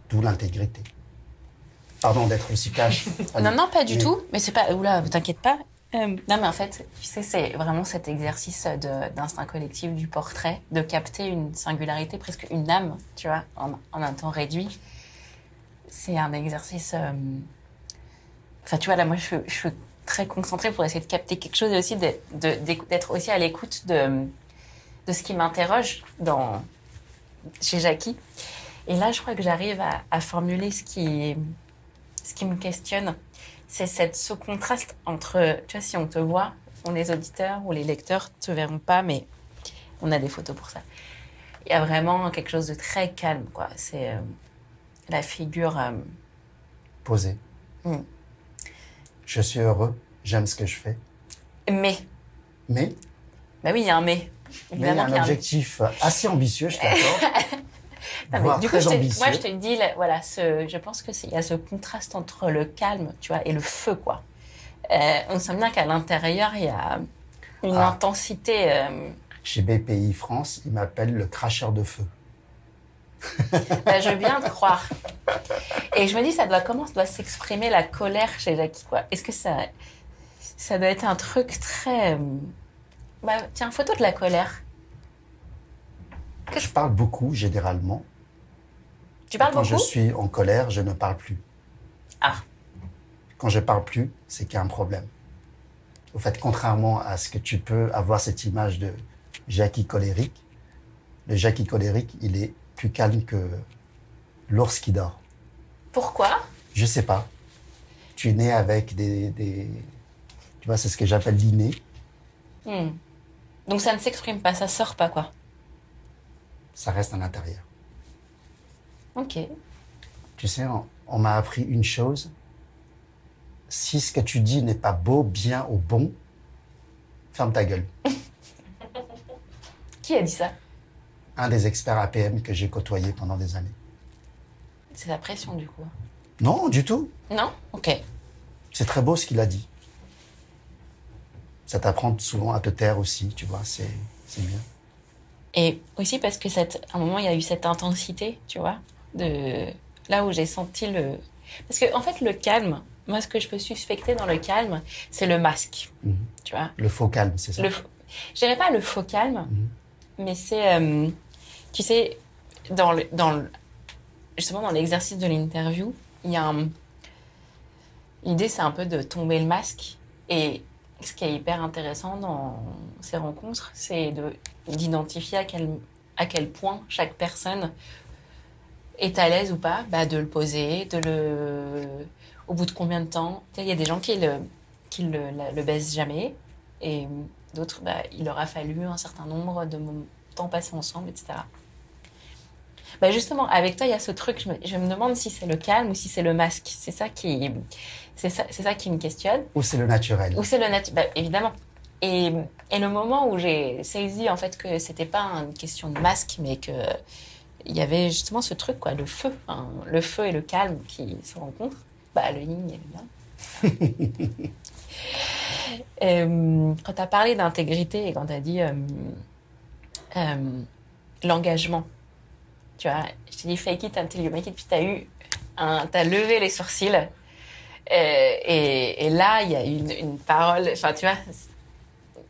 D'où l'intégrité. Pardon d'être aussi cash. Non, pas du tout. Mais c'est pas... Oula, t'inquiète pas. Non, mais en fait, tu sais, c'est vraiment cet exercice d'instinct collectif du portrait, de capter une singularité, presque une âme, tu vois, en un temps réduit. C'est un exercice... Enfin, tu vois, là, moi, je suis très concentrée pour essayer de capter quelque chose et aussi d'être aussi à l'écoute de ce qui m'interroge chez Jackie. Et là, je crois que j'arrive à formuler ce qui me questionne. C'est ce contraste entre, tu vois, si on te voit, les auditeurs ou les lecteurs te verront pas, mais on a des photos pour ça. Il y a vraiment quelque chose de très calme, quoi. C'est la figure... Posée. Je suis heureux, j'aime ce que je fais. Mais bah oui, il y a un mais. Évidemment, mais il y a un objectif assez ambitieux, je t'accorde. Voire très ambitieux. Moi, je te dis, voilà, je pense qu'il y a ce contraste entre le calme, tu vois, et le feu, quoi. On sent bien qu'à l'intérieur, il y a une intensité. Chez BPI France, ils m'appellent le cracheur de feu. Bah, je veux bien te croire. Et je me dis, comment ça doit s'exprimer la colère chez Jackie, quoi. Est-ce que ça doit être un truc très... tiens, photo de la colère. Je parle beaucoup, généralement. Tu parles beaucoup? Quand je suis en colère, je ne parle plus. Ah. Quand je parle plus, c'est qu'il y a un problème. Au fait, contrairement à ce que tu peux avoir cette image de Jackie colérique, le Jackie colérique, il est plus calme que l'ours qui dort. Pourquoi? Je sais pas. Tu es né avec des... Tu vois, c'est ce que j'appelle l'inné. Donc ça ne s'exprime pas, ça sort pas, quoi. Ça reste à l'intérieur. Ok. Tu sais, on m'a appris une chose. Si ce que tu dis n'est pas beau, bien ou bon, ferme ta gueule. Qui a dit ça? Un des experts APM que j'ai côtoyé pendant des années. C'est la pression, du coup. Non, du tout. Non? Ok. C'est très beau ce qu'il a dit. Ça t'apprend souvent à te taire aussi, tu vois, c'est bien. Et aussi parce que à un moment, il y a eu cette intensité, tu vois, là où j'ai senti Parce que, en fait, le calme, moi, ce que je peux suspecter dans le calme, c'est le masque, tu vois. Le faux calme, c'est ça? Je dirais pas le faux calme, mais c'est, tu sais, justement, dans l'exercice de l'interview, il y a l'idée, c'est un peu de tomber le masque. Et ce qui est hyper intéressant dans ces rencontres, c'est d'identifier à quel point chaque personne est à l'aise ou pas, de le poser, au bout de combien de temps. Il y a des gens qui le baissent jamais, et d'autres, il leur a fallu un certain nombre de temps passés ensemble, etc. Justement, avec toi, il y a ce truc, je me demande si c'est le calme ou si c'est le masque. C'est ça qui me questionne. Ou c'est le naturel. Ou c'est le naturel, évidemment. Et le moment où j'ai saisi, en fait, que c'était pas une question de masque, mais qu'il il y avait justement ce truc, quoi, le feu. Hein, le feu et le calme qui se rencontrent. Bah, le yin et le yang. Quand tu as parlé d'intégrité et quand tu as dit l'engagement, tu vois, je t'ai dit fake it until you make it, puis t'as levé les sourcils. Et là, il y a une parole, enfin, tu vois,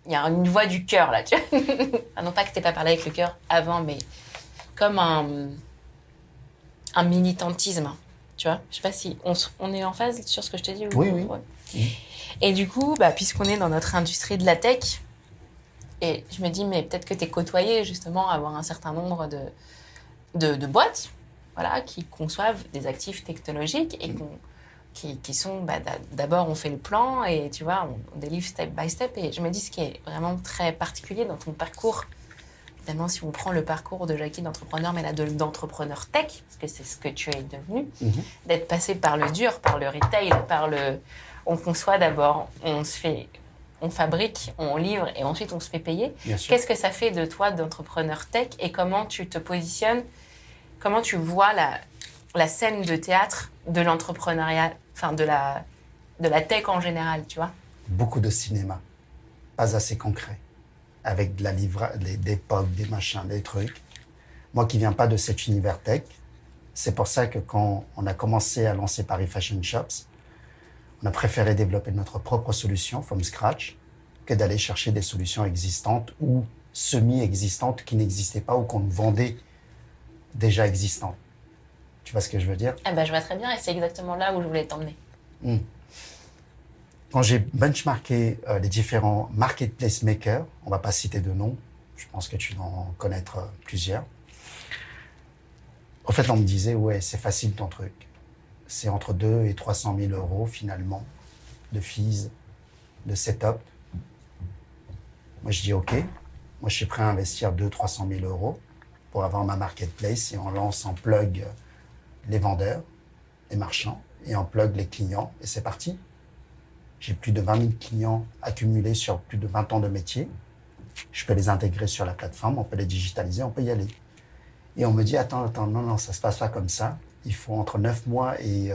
il y a une voix du cœur, là, tu vois. Enfin, non pas que t'aies pas parlé avec le cœur avant, mais comme un militantisme, tu vois. Je sais pas si on est en phase sur ce que je t'ai dit. Oui. Ouais. Et du coup, puisqu'on est dans notre industrie de la tech, et je me dis, mais peut-être que t'es côtoyé, justement, à avoir un certain nombre de boîtes, voilà, qui conçoivent des actifs technologiques et qui sont, d'abord, on fait le plan et, tu vois, on délivre step by step. Et je me dis, ce qui est vraiment très particulier dans ton parcours, évidemment, si on prend le parcours de Jackie d'entrepreneur, mais là, d'entrepreneur tech, parce que c'est ce que tu es devenu, d'être passé par le dur, par le retail, on conçoit d'abord, on fabrique, on livre et ensuite on se fait payer. Qu'est-ce que ça fait de toi d'entrepreneur tech et comment tu te positionnes, comment tu vois la scène de théâtre de l'entrepreneuriat, enfin de la tech en général, tu vois? Beaucoup de cinéma, pas assez concret, avec de la des POC, des machins, des trucs. Moi qui viens pas de cet univers tech, c'est pour ça que quand on a commencé à lancer Paris Fashion Shops, on a préféré développer notre propre solution from scratch que d'aller chercher des solutions existantes ou semi-existantes qui n'existaient pas ou qu'on nous vendait déjà existantes. Tu vois ce que je veux dire? Je vois très bien et c'est exactement là où je voulais t'emmener. Quand j'ai benchmarké les différents marketplace makers, on va pas citer de nom, je pense que tu dois en connaître plusieurs. En fait, on me disait, ouais, c'est facile ton truc. C'est entre 2 et 300 000 euros finalement de fees, de setup. Moi, je dis OK. Moi, je suis prêt à investir 200 000 à 300 000 euros pour avoir ma marketplace et on lance en plug les vendeurs, les marchands et on plug les clients et c'est parti. J'ai plus de 20 000 clients accumulés sur plus de 20 ans de métier. Je peux les intégrer sur la plateforme, on peut les digitaliser, on peut y aller. Et on me dit, attends, non, ça se passe pas comme ça. Il faut entre 9 mois et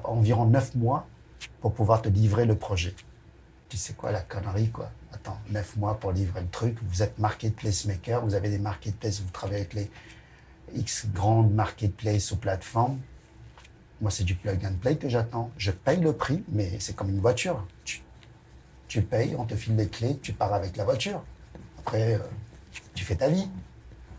environ 9 mois pour pouvoir te livrer le projet. Tu sais quoi, la connerie, quoi. Attends, 9 mois pour livrer le truc. Vous êtes marketplace maker, vous avez des marketplaces, vous travaillez avec les X grandes marketplaces ou plateformes. Moi, c'est du plug and play que j'attends. Je paye le prix, mais c'est comme une voiture. Tu payes, on te file les clés, tu pars avec la voiture. Après, tu fais ta vie.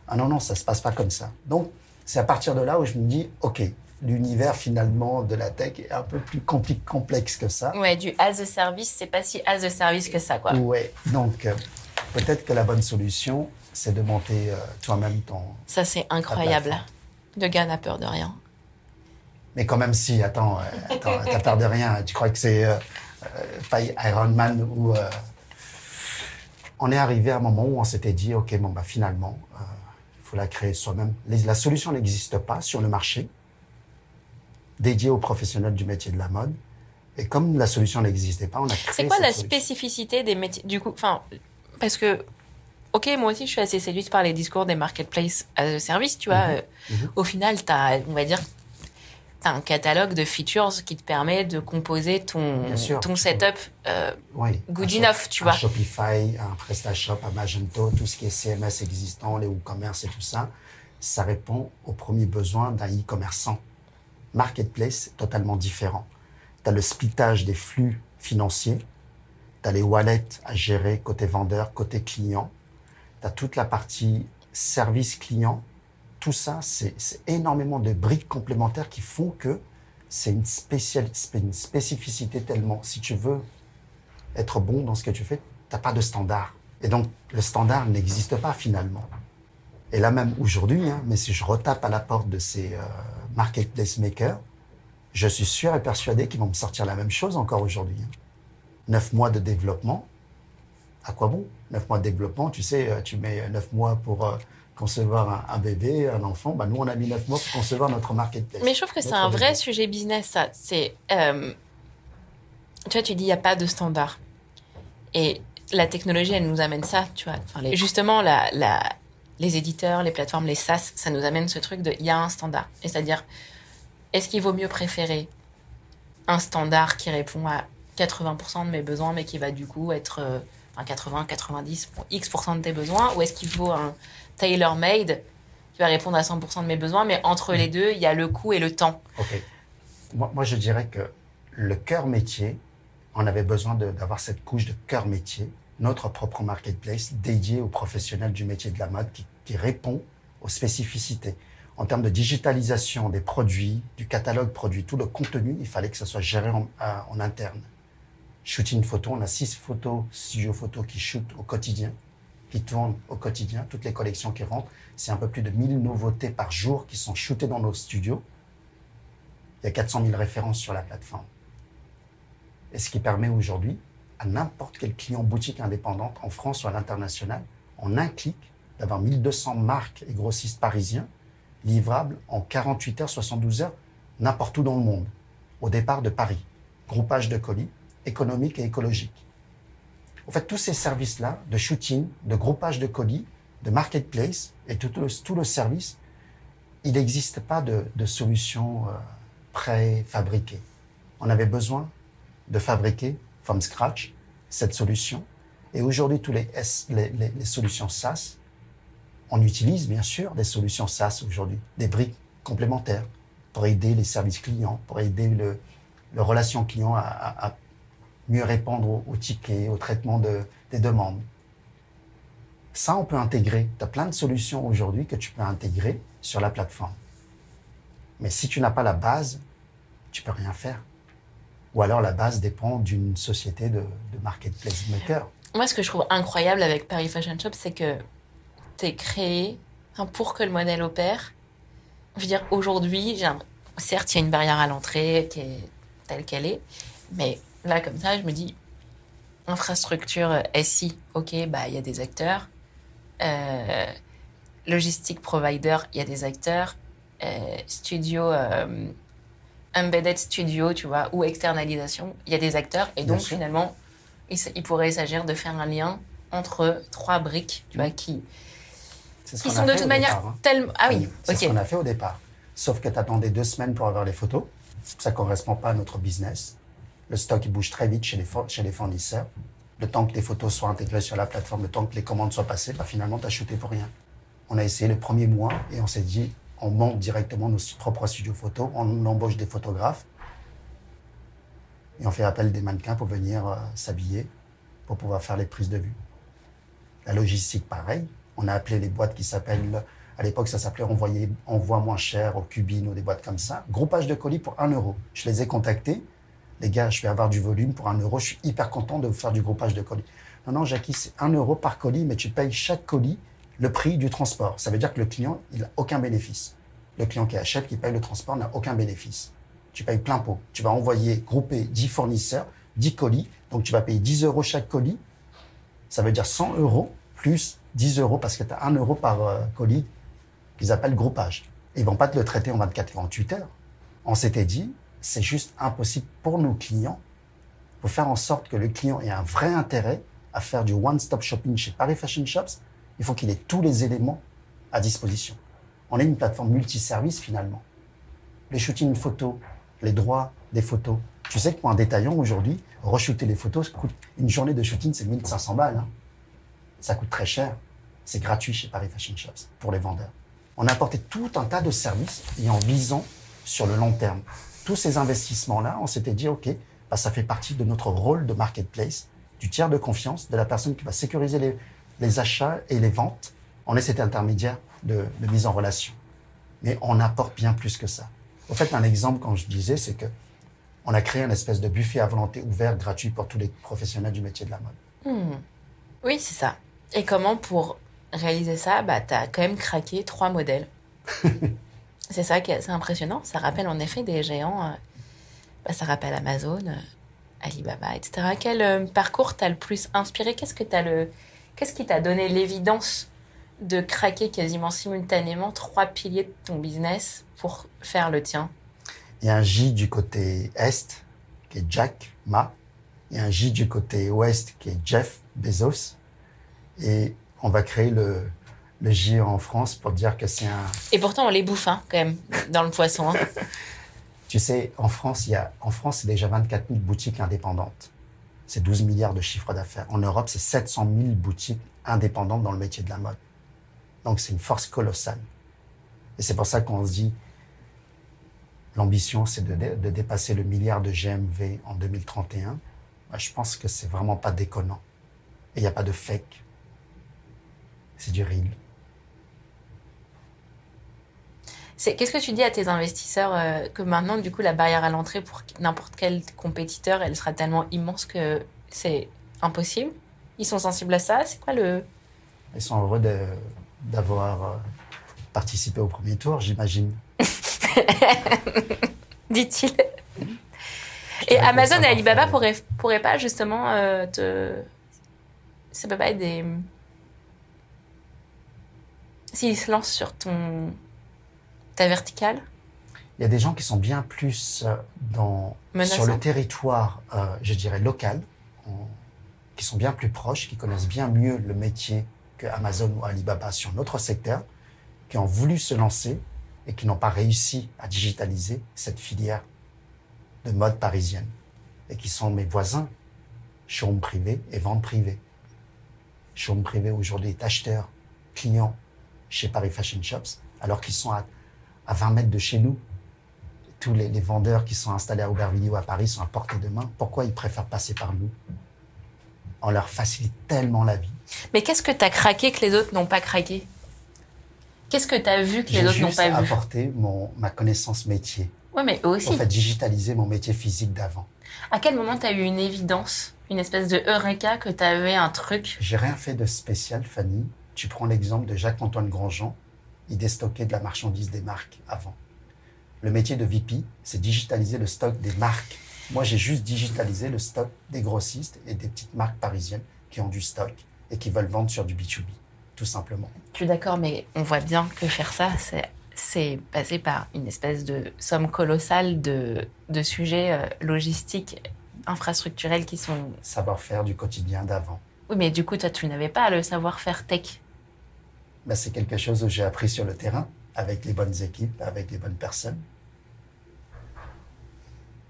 Ah non, ça se passe pas comme ça. Donc, c'est à partir de là où je me dis, OK, l'univers finalement de la tech est un peu plus complexe que ça. Ouais, du as a service, c'est pas si as a service que ça, quoi. Ouais, donc peut-être que la bonne solution, c'est de monter toi-même ton... Ça, c'est incroyable. Le gars n'a peur de rien. Mais quand même, si, attends, t'as peur de rien. Tu crois que c'est pas Iron Man ou... On est arrivé à un moment où on s'était dit, OK, finalement, il faut la créer soi-même. La solution n'existe pas sur le marché, dédiée aux professionnels du métier de la mode. Et comme la solution n'existait pas, on a créé. C'est quoi cette la solution. spécificité des métiers, du coup, enfin, parce que, OK, moi aussi, je suis assez séduite par les discours des marketplaces as a service, tu vois. Au final, on va dire, t'as un catalogue de features qui te permet de composer ton setup good enough, tu vois. Shopify, un PrestaShop, un Magento, tout ce qui est CMS existant, les WooCommerce et tout ça, ça répond aux premiers besoins d'un e-commerçant. Marketplace, totalement différent. Tu as le splittage des flux financiers, tu as les wallets à gérer côté vendeur, côté client, tu as toute la partie service client. Tout ça, c'est énormément de briques complémentaires qui font que c'est une spécificité tellement. Si tu veux être bon dans ce que tu fais, tu n'as pas de standard. Et donc, le standard n'existe pas finalement. Et là même aujourd'hui, mais si je retape à la porte de ces marketplace makers, je suis sûr et persuadé qu'ils vont me sortir la même chose encore aujourd'hui. 9 mois de développement, à quoi bon? 9 mois de développement, tu sais, tu mets 9 mois pour... concevoir un bébé, un enfant, nous, on a mis 9 mois pour concevoir notre marketplace. Mais je trouve que c'est un vrai sujet business, ça. C'est, tu vois, tu dis, il n'y a pas de standard. Et la technologie, elle nous amène ça, tu vois. Enfin, justement, les éditeurs, les plateformes, les SaaS, ça nous amène ce truc de il y a un standard. Et c'est-à-dire, est-ce qu'il vaut mieux préférer un standard qui répond à 80% de mes besoins, mais qui va du coup être 80, 90 pour X% de tes besoins, ou est-ce qu'il faut un tailor-made qui va répondre à 100% de mes besoins, mais entre les deux, il y a le coût et le temps. Ok. Moi, je dirais que le cœur métier, on avait besoin d'avoir cette couche de cœur métier, notre propre marketplace dédié aux professionnels du métier de la mode qui répond aux spécificités. En termes de digitalisation des produits, du catalogue produit, tout le contenu, il fallait que ça soit géré en interne. Shooting photo, on a 6 studios photos qui shootent au quotidien, qui tournent au quotidien, toutes les collections qui rentrent. C'est un peu plus de 1000 nouveautés par jour qui sont shootées dans nos studios. Il y a 400 000 références sur la plateforme. Et ce qui permet aujourd'hui à n'importe quel client boutique indépendante en France ou à l'international, en un clic, d'avoir 1200 marques et grossistes parisiens livrables en 48 heures, 72 heures, n'importe où dans le monde. Au départ de Paris, groupage de colis, économique et écologique. En fait, tous ces services-là, de shooting, de groupage de colis, de marketplace et tout le service, il n'existe pas de solution préfabriquée. On avait besoin de fabriquer from scratch cette solution. Et aujourd'hui, tous les solutions SaaS, on utilise bien sûr des solutions SaaS aujourd'hui, des briques complémentaires pour aider les services clients, pour aider le relation client à mieux répondre aux tickets, au traitement des demandes. Ça, on peut intégrer. Tu as plein de solutions aujourd'hui que tu peux intégrer sur la plateforme. Mais si tu n'as pas la base, tu peux rien faire. Ou alors la base dépend d'une société de marketplace maker. Moi, ce que je trouve incroyable avec Paris Fashion Shop, c'est que t'es créé pour que le modèle opère. Je veux dire, aujourd'hui, certes, il y a une barrière à l'entrée qui est telle qu'elle est, mais là, comme ça, je me dis, infrastructure SI, ok, bah il y a des acteurs. Logistique provider, il y a des acteurs. Studio, embedded studio, tu vois, ou externalisation, il y a des acteurs. Et donc, finalement, il pourrait s'agir de faire un lien entre 3 briques, tu vois, qui sont de toute manière tellement... Ah oui, c'est ce qu'on a fait au départ. Sauf que tu attendais 2 semaines pour avoir les photos. Ça ne correspond pas à notre business. Le stock, il bouge très vite chez les fournisseurs. Le temps que tes photos soient intégrées sur la plateforme, le temps que les commandes soient passées, bah finalement, tu as shooté pour rien. On a essayé le premier mois et on s'est dit, on monte directement nos propres studios photos, on embauche des photographes et on fait appel des mannequins pour venir s'habiller, pour pouvoir faire les prises de vue. La logistique, pareil. On a appelé les boîtes qui s'appellent, à l'époque, ça s'appelait Envoi moins cher, au Cubine ou des boîtes comme ça. Groupage de colis pour 1 €. Je les ai contactés. Les gars, je vais avoir du volume pour 1 €. Je suis hyper content de vous faire du groupage de colis. Non, Jackie, c'est 1 € par colis, mais tu payes chaque colis le prix du transport. Ça veut dire que le client, il n'a aucun bénéfice. Le client qui achète, qui paye le transport, n'a aucun bénéfice. Tu payes plein pot. Tu vas envoyer, grouper 10 fournisseurs, 10 colis. Donc, tu vas payer 10 € chaque colis. Ça veut dire 100 € plus 10 € parce que tu as 1 € par colis qu'ils appellent groupage. Ils ne vont pas te le traiter en 24-48 heures. On s'était dit, c'est juste impossible pour nos clients. Pour faire en sorte que le client ait un vrai intérêt à faire du one-stop shopping chez Paris Fashion Shops, il faut qu'il ait tous les éléments à disposition. On est une plateforme multiservice finalement. Les shootings photos, les droits des photos. Tu sais que pour un détaillant aujourd'hui, re-shooter les photos, ça coûte une journée de shooting, c'est 1500 balles. Hein. Ça coûte très cher. C'est gratuit chez Paris Fashion Shops pour les vendeurs. On a apporté tout un tas de services et en visant sur le long terme. Tous ces investissements-là, on s'était dit, OK, bah, ça fait partie de notre rôle de marketplace, du tiers de confiance, de la personne qui va sécuriser les achats et les ventes. On est cet intermédiaire de mise en relation. Mais on apporte bien plus que ça. Au fait, un exemple, quand je disais, c'est que on a créé une espèce de buffet à volonté ouvert, gratuit pour tous les professionnels du métier de la mode. Oui, c'est ça. Et comment, pour réaliser ça, bah, tu as quand même craqué 3 modèles. C'est ça qui est assez impressionnant. Ça rappelle en effet des géants. Ça rappelle Amazon, Alibaba, etc. Quel parcours t'a le plus inspiré? Qu'est-ce qui t'a donné l'évidence de craquer quasiment simultanément 3 piliers de ton business pour faire le tien? Il y a un J du côté Est, qui est Jack Ma. Il y a un J du côté Ouest, qui est Jeff Bezos. Et on va créer le géant en France pour dire que c'est un... Et pourtant, on les bouffe, hein, quand même, dans le poisson. Hein. Tu sais, en France, c'est déjà 24 000 boutiques indépendantes. C'est 12 milliards de chiffre d'affaires. En Europe, c'est 700 000 boutiques indépendantes dans le métier de la mode. Donc, c'est une force colossale. Et c'est pour ça qu'on se dit, l'ambition, c'est de dépasser le milliard de GMV en 2031. Moi, je pense que c'est vraiment pas déconnant. Et il n'y a pas de fake. C'est du real. Qu'est-ce que tu dis à tes investisseurs que maintenant, du coup, la barrière à l'entrée pour n'importe quel compétiteur, elle sera tellement immense que c'est impossible? Ils sont sensibles à ça? C'est quoi le... Ils sont heureux d'avoir participé au premier tour, j'imagine. Dit-il. Et Amazon et Alibaba pourraient pas justement Ça peut pas être des... S'ils se lancent sur ta verticale? Il y a des gens qui sont bien plus sur le territoire, je dirais, local, qui sont bien plus proches, qui connaissent bien mieux le métier que Amazon ou Alibaba sur notre secteur, qui ont voulu se lancer et qui n'ont pas réussi à digitaliser cette filière de mode parisienne. Et qui sont mes voisins, showroom privé et vente privée. Showroom privé aujourd'hui est acheteur, client chez Paris Fashion Shops, alors qu'ils sont à 20 mètres de chez nous. Tous les vendeurs qui sont installés à Aubervilliers ou à Paris sont à portée de main. Pourquoi ils préfèrent passer par nous? On leur facilite tellement la vie. Mais qu'est-ce que tu as craqué que les autres n'ont pas craqué? Qu'est-ce que tu as vu que les autres n'ont pas vu? J'ai juste apporté ma connaissance métier. Ouais, mais eux aussi. En fait, digitaliser mon métier physique d'avant. À quel moment tu as eu une évidence, une espèce de eureka que tu avais un truc? J'ai rien fait de spécial, Fanny. Tu prends l'exemple de Jacques-Antoine Grandjean. Il déstockait de la marchandise des marques avant. Le métier de VP, c'est digitaliser le stock des marques. Moi, j'ai juste digitalisé le stock des grossistes et des petites marques parisiennes qui ont du stock et qui veulent vendre sur du B2B, tout simplement. Je suis d'accord, mais on voit bien que faire ça, c'est passer par une espèce de somme colossale de sujets logistiques, infrastructurels qui sont... Savoir-faire du quotidien d'avant. Oui, mais du coup, toi, tu n'avais pas le savoir-faire tech. Ben, c'est quelque chose que j'ai appris sur le terrain, avec les bonnes équipes, avec les bonnes personnes.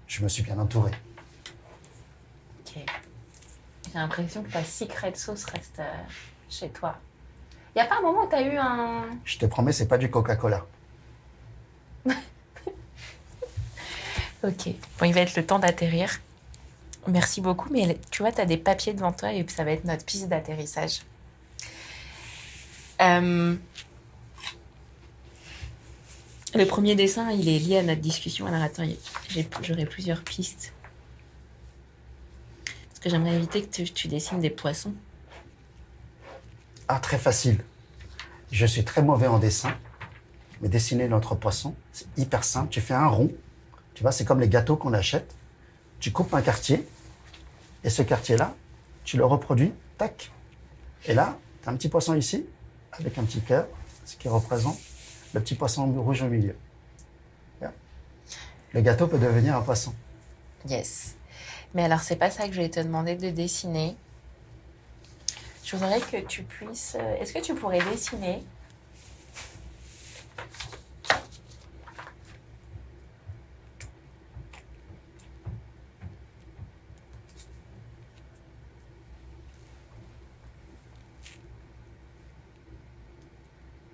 Je me suis bien entouré. Ok. J'ai l'impression que ta secret sauce reste chez toi. Il n'y a pas un moment où tu as eu un... Je te promets, c'est pas du Coca-Cola. Ok. Bon, il va être le temps d'atterrir. Merci beaucoup, mais tu vois, tu as des papiers devant toi et ça va être notre piste d'atterrissage. Le premier dessin, il est lié à notre discussion. Alors attends, j'aurai plusieurs pistes. Parce que j'aimerais éviter que tu dessines des poissons. Ah, très facile. Je suis très mauvais en dessin, mais dessiner notre poisson, c'est hyper simple. Tu fais un rond, tu vois, c'est comme les gâteaux qu'on achète. Tu coupes un quartier, et ce quartier-là, tu le reproduis, tac. Et là, tu as un petit poisson ici, avec un petit cœur, ce qui représente le petit poisson rouge au milieu. Le gâteau peut devenir un poisson. Yes. Mais alors, c'est pas ça que je vais te demander de dessiner. Je voudrais que tu puisses... Est-ce que tu pourrais dessiner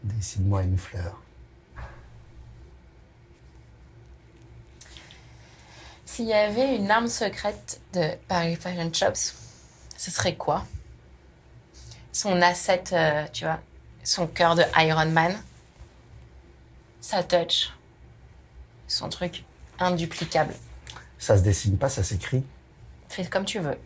Dessine-moi une fleur. S'il y avait une arme secrète de Paris Fashion Shops, ce serait quoi? Son asset, tu vois, son cœur de Iron Man, sa touch, son truc induplicable. Ça se dessine pas, ça s'écrit. Fais comme tu veux.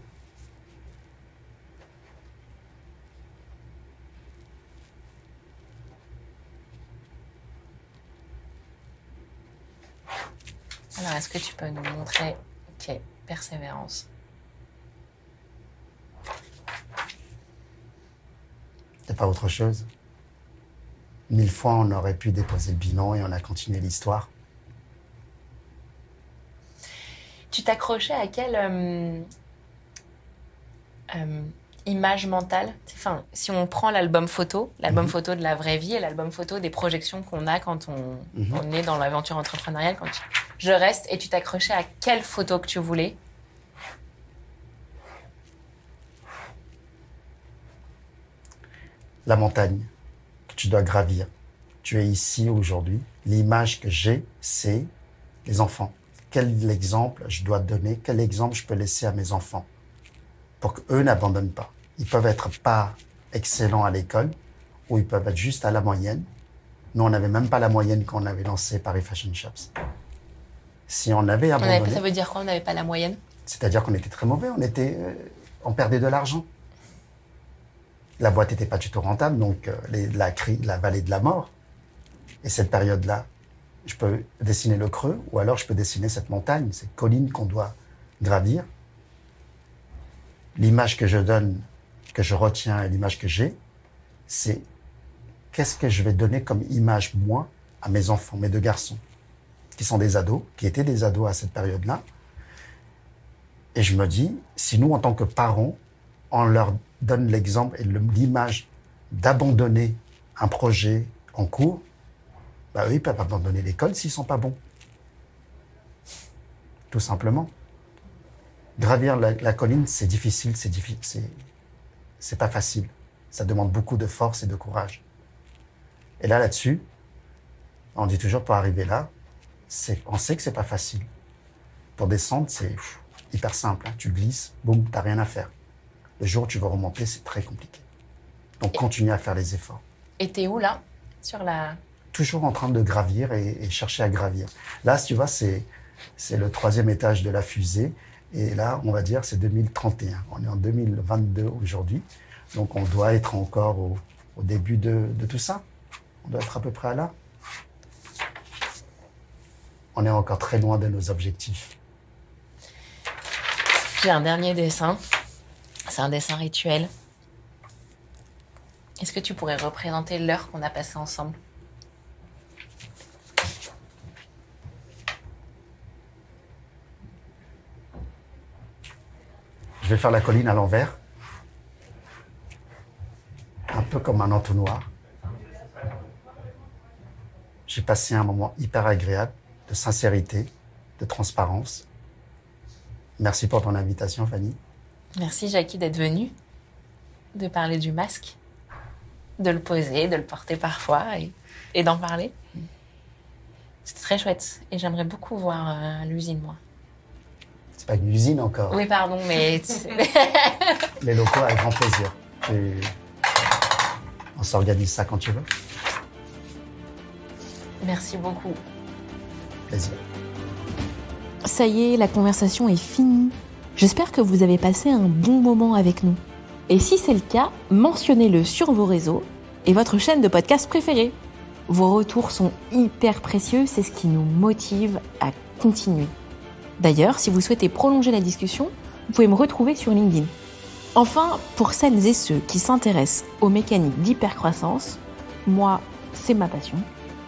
Alors, est-ce que tu peux nous montrer... Ok, persévérance. Il n'y a pas autre chose. 1000 fois, on aurait pu déposer le bilan et on a continué l'histoire. Tu t'accrochais à quelle image mentale. Enfin, si on prend l'album photo de la vraie vie et l'album photo des projections qu'on a quand on est dans l'aventure entrepreneuriale, quand je reste et tu t'accrochais à quelle photo que tu voulais? La montagne que tu dois gravir. Tu es ici aujourd'hui. L'image que j'ai, c'est les enfants. Quel exemple je dois donner? Quel exemple je peux laisser à mes enfants pour qu'eux n'abandonnent pas? Ils peuvent être pas excellents à l'école ou ils peuvent être juste à la moyenne. Nous, on n'avait même pas la moyenne quand on avait lancé Paris Fashion Shops. Si on avait abandonné... Ça veut dire quoi, on n'avait pas la moyenne? C'est-à-dire qu'on était très mauvais, on perdait de l'argent. La boîte n'était pas du tout rentable, donc la vallée de la mort. Et cette période-là, je peux dessiner le creux, ou alors je peux dessiner cette montagne, cette colline qu'on doit gravir. L'image que je donne, que je retiens et l'image que j'ai, c'est qu'est-ce que je vais donner comme image, moi, à mes enfants, mes deux garçons, qui sont des ados, qui étaient des ados à cette période-là. Et je me dis, si nous, en tant que parents, on leur donne l'exemple et l'image d'abandonner un projet en cours, bah eux, ils peuvent abandonner l'école s'ils sont pas bons. Tout simplement. Gravir la colline, c'est difficile, c'est pas facile. Ça demande beaucoup de force et de courage. Et là-dessus, on dit toujours pour arriver là, on sait que c'est pas facile. Pour descendre, c'est hyper simple. Hein. Tu glisses, boum, t'as rien à faire. Le jour où tu veux remonter, c'est très compliqué. Donc, continue à faire les efforts. Et t'es où, là? Toujours en train de gravir et chercher à gravir. Là, tu vois, c'est le 3e étage de la fusée. Et là, on va dire, c'est 2031. On est en 2022 aujourd'hui. Donc, on doit être encore au début de tout ça. On doit être à peu près là. On est encore très loin de nos objectifs. J'ai un dernier dessin. C'est un dessin rituel. Est-ce que tu pourrais représenter l'heure qu'on a passée ensemble? Je vais faire la colline à l'envers. Un peu comme un entonnoir. J'ai passé un moment hyper agréable, de sincérité, de transparence. Merci pour ton invitation, Fanny. Merci, Jackie, d'être venue, de parler du masque, de le poser, de le porter parfois et d'en parler. C'est très chouette et j'aimerais beaucoup voir l'usine, moi. C'est pas une usine encore. Oui, pardon, mais... Les locaux, avec grand plaisir. Et on s'organise ça quand tu veux. Merci beaucoup. Plaisir. Ça y est, la conversation est finie. J'espère que vous avez passé un bon moment avec nous. Et si c'est le cas, mentionnez-le sur vos réseaux et votre chaîne de podcast préférée. Vos retours sont hyper précieux, c'est ce qui nous motive à continuer. D'ailleurs, si vous souhaitez prolonger la discussion, vous pouvez me retrouver sur LinkedIn. Enfin, pour celles et ceux qui s'intéressent aux mécaniques d'hypercroissance, moi, c'est ma passion,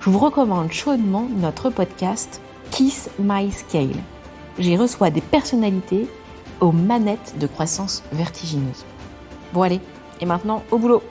je vous recommande chaudement notre podcast Kiss My Scale. J'y reçois des personnalités aux manettes de croissance vertigineuse. Bon allez, et maintenant au boulot!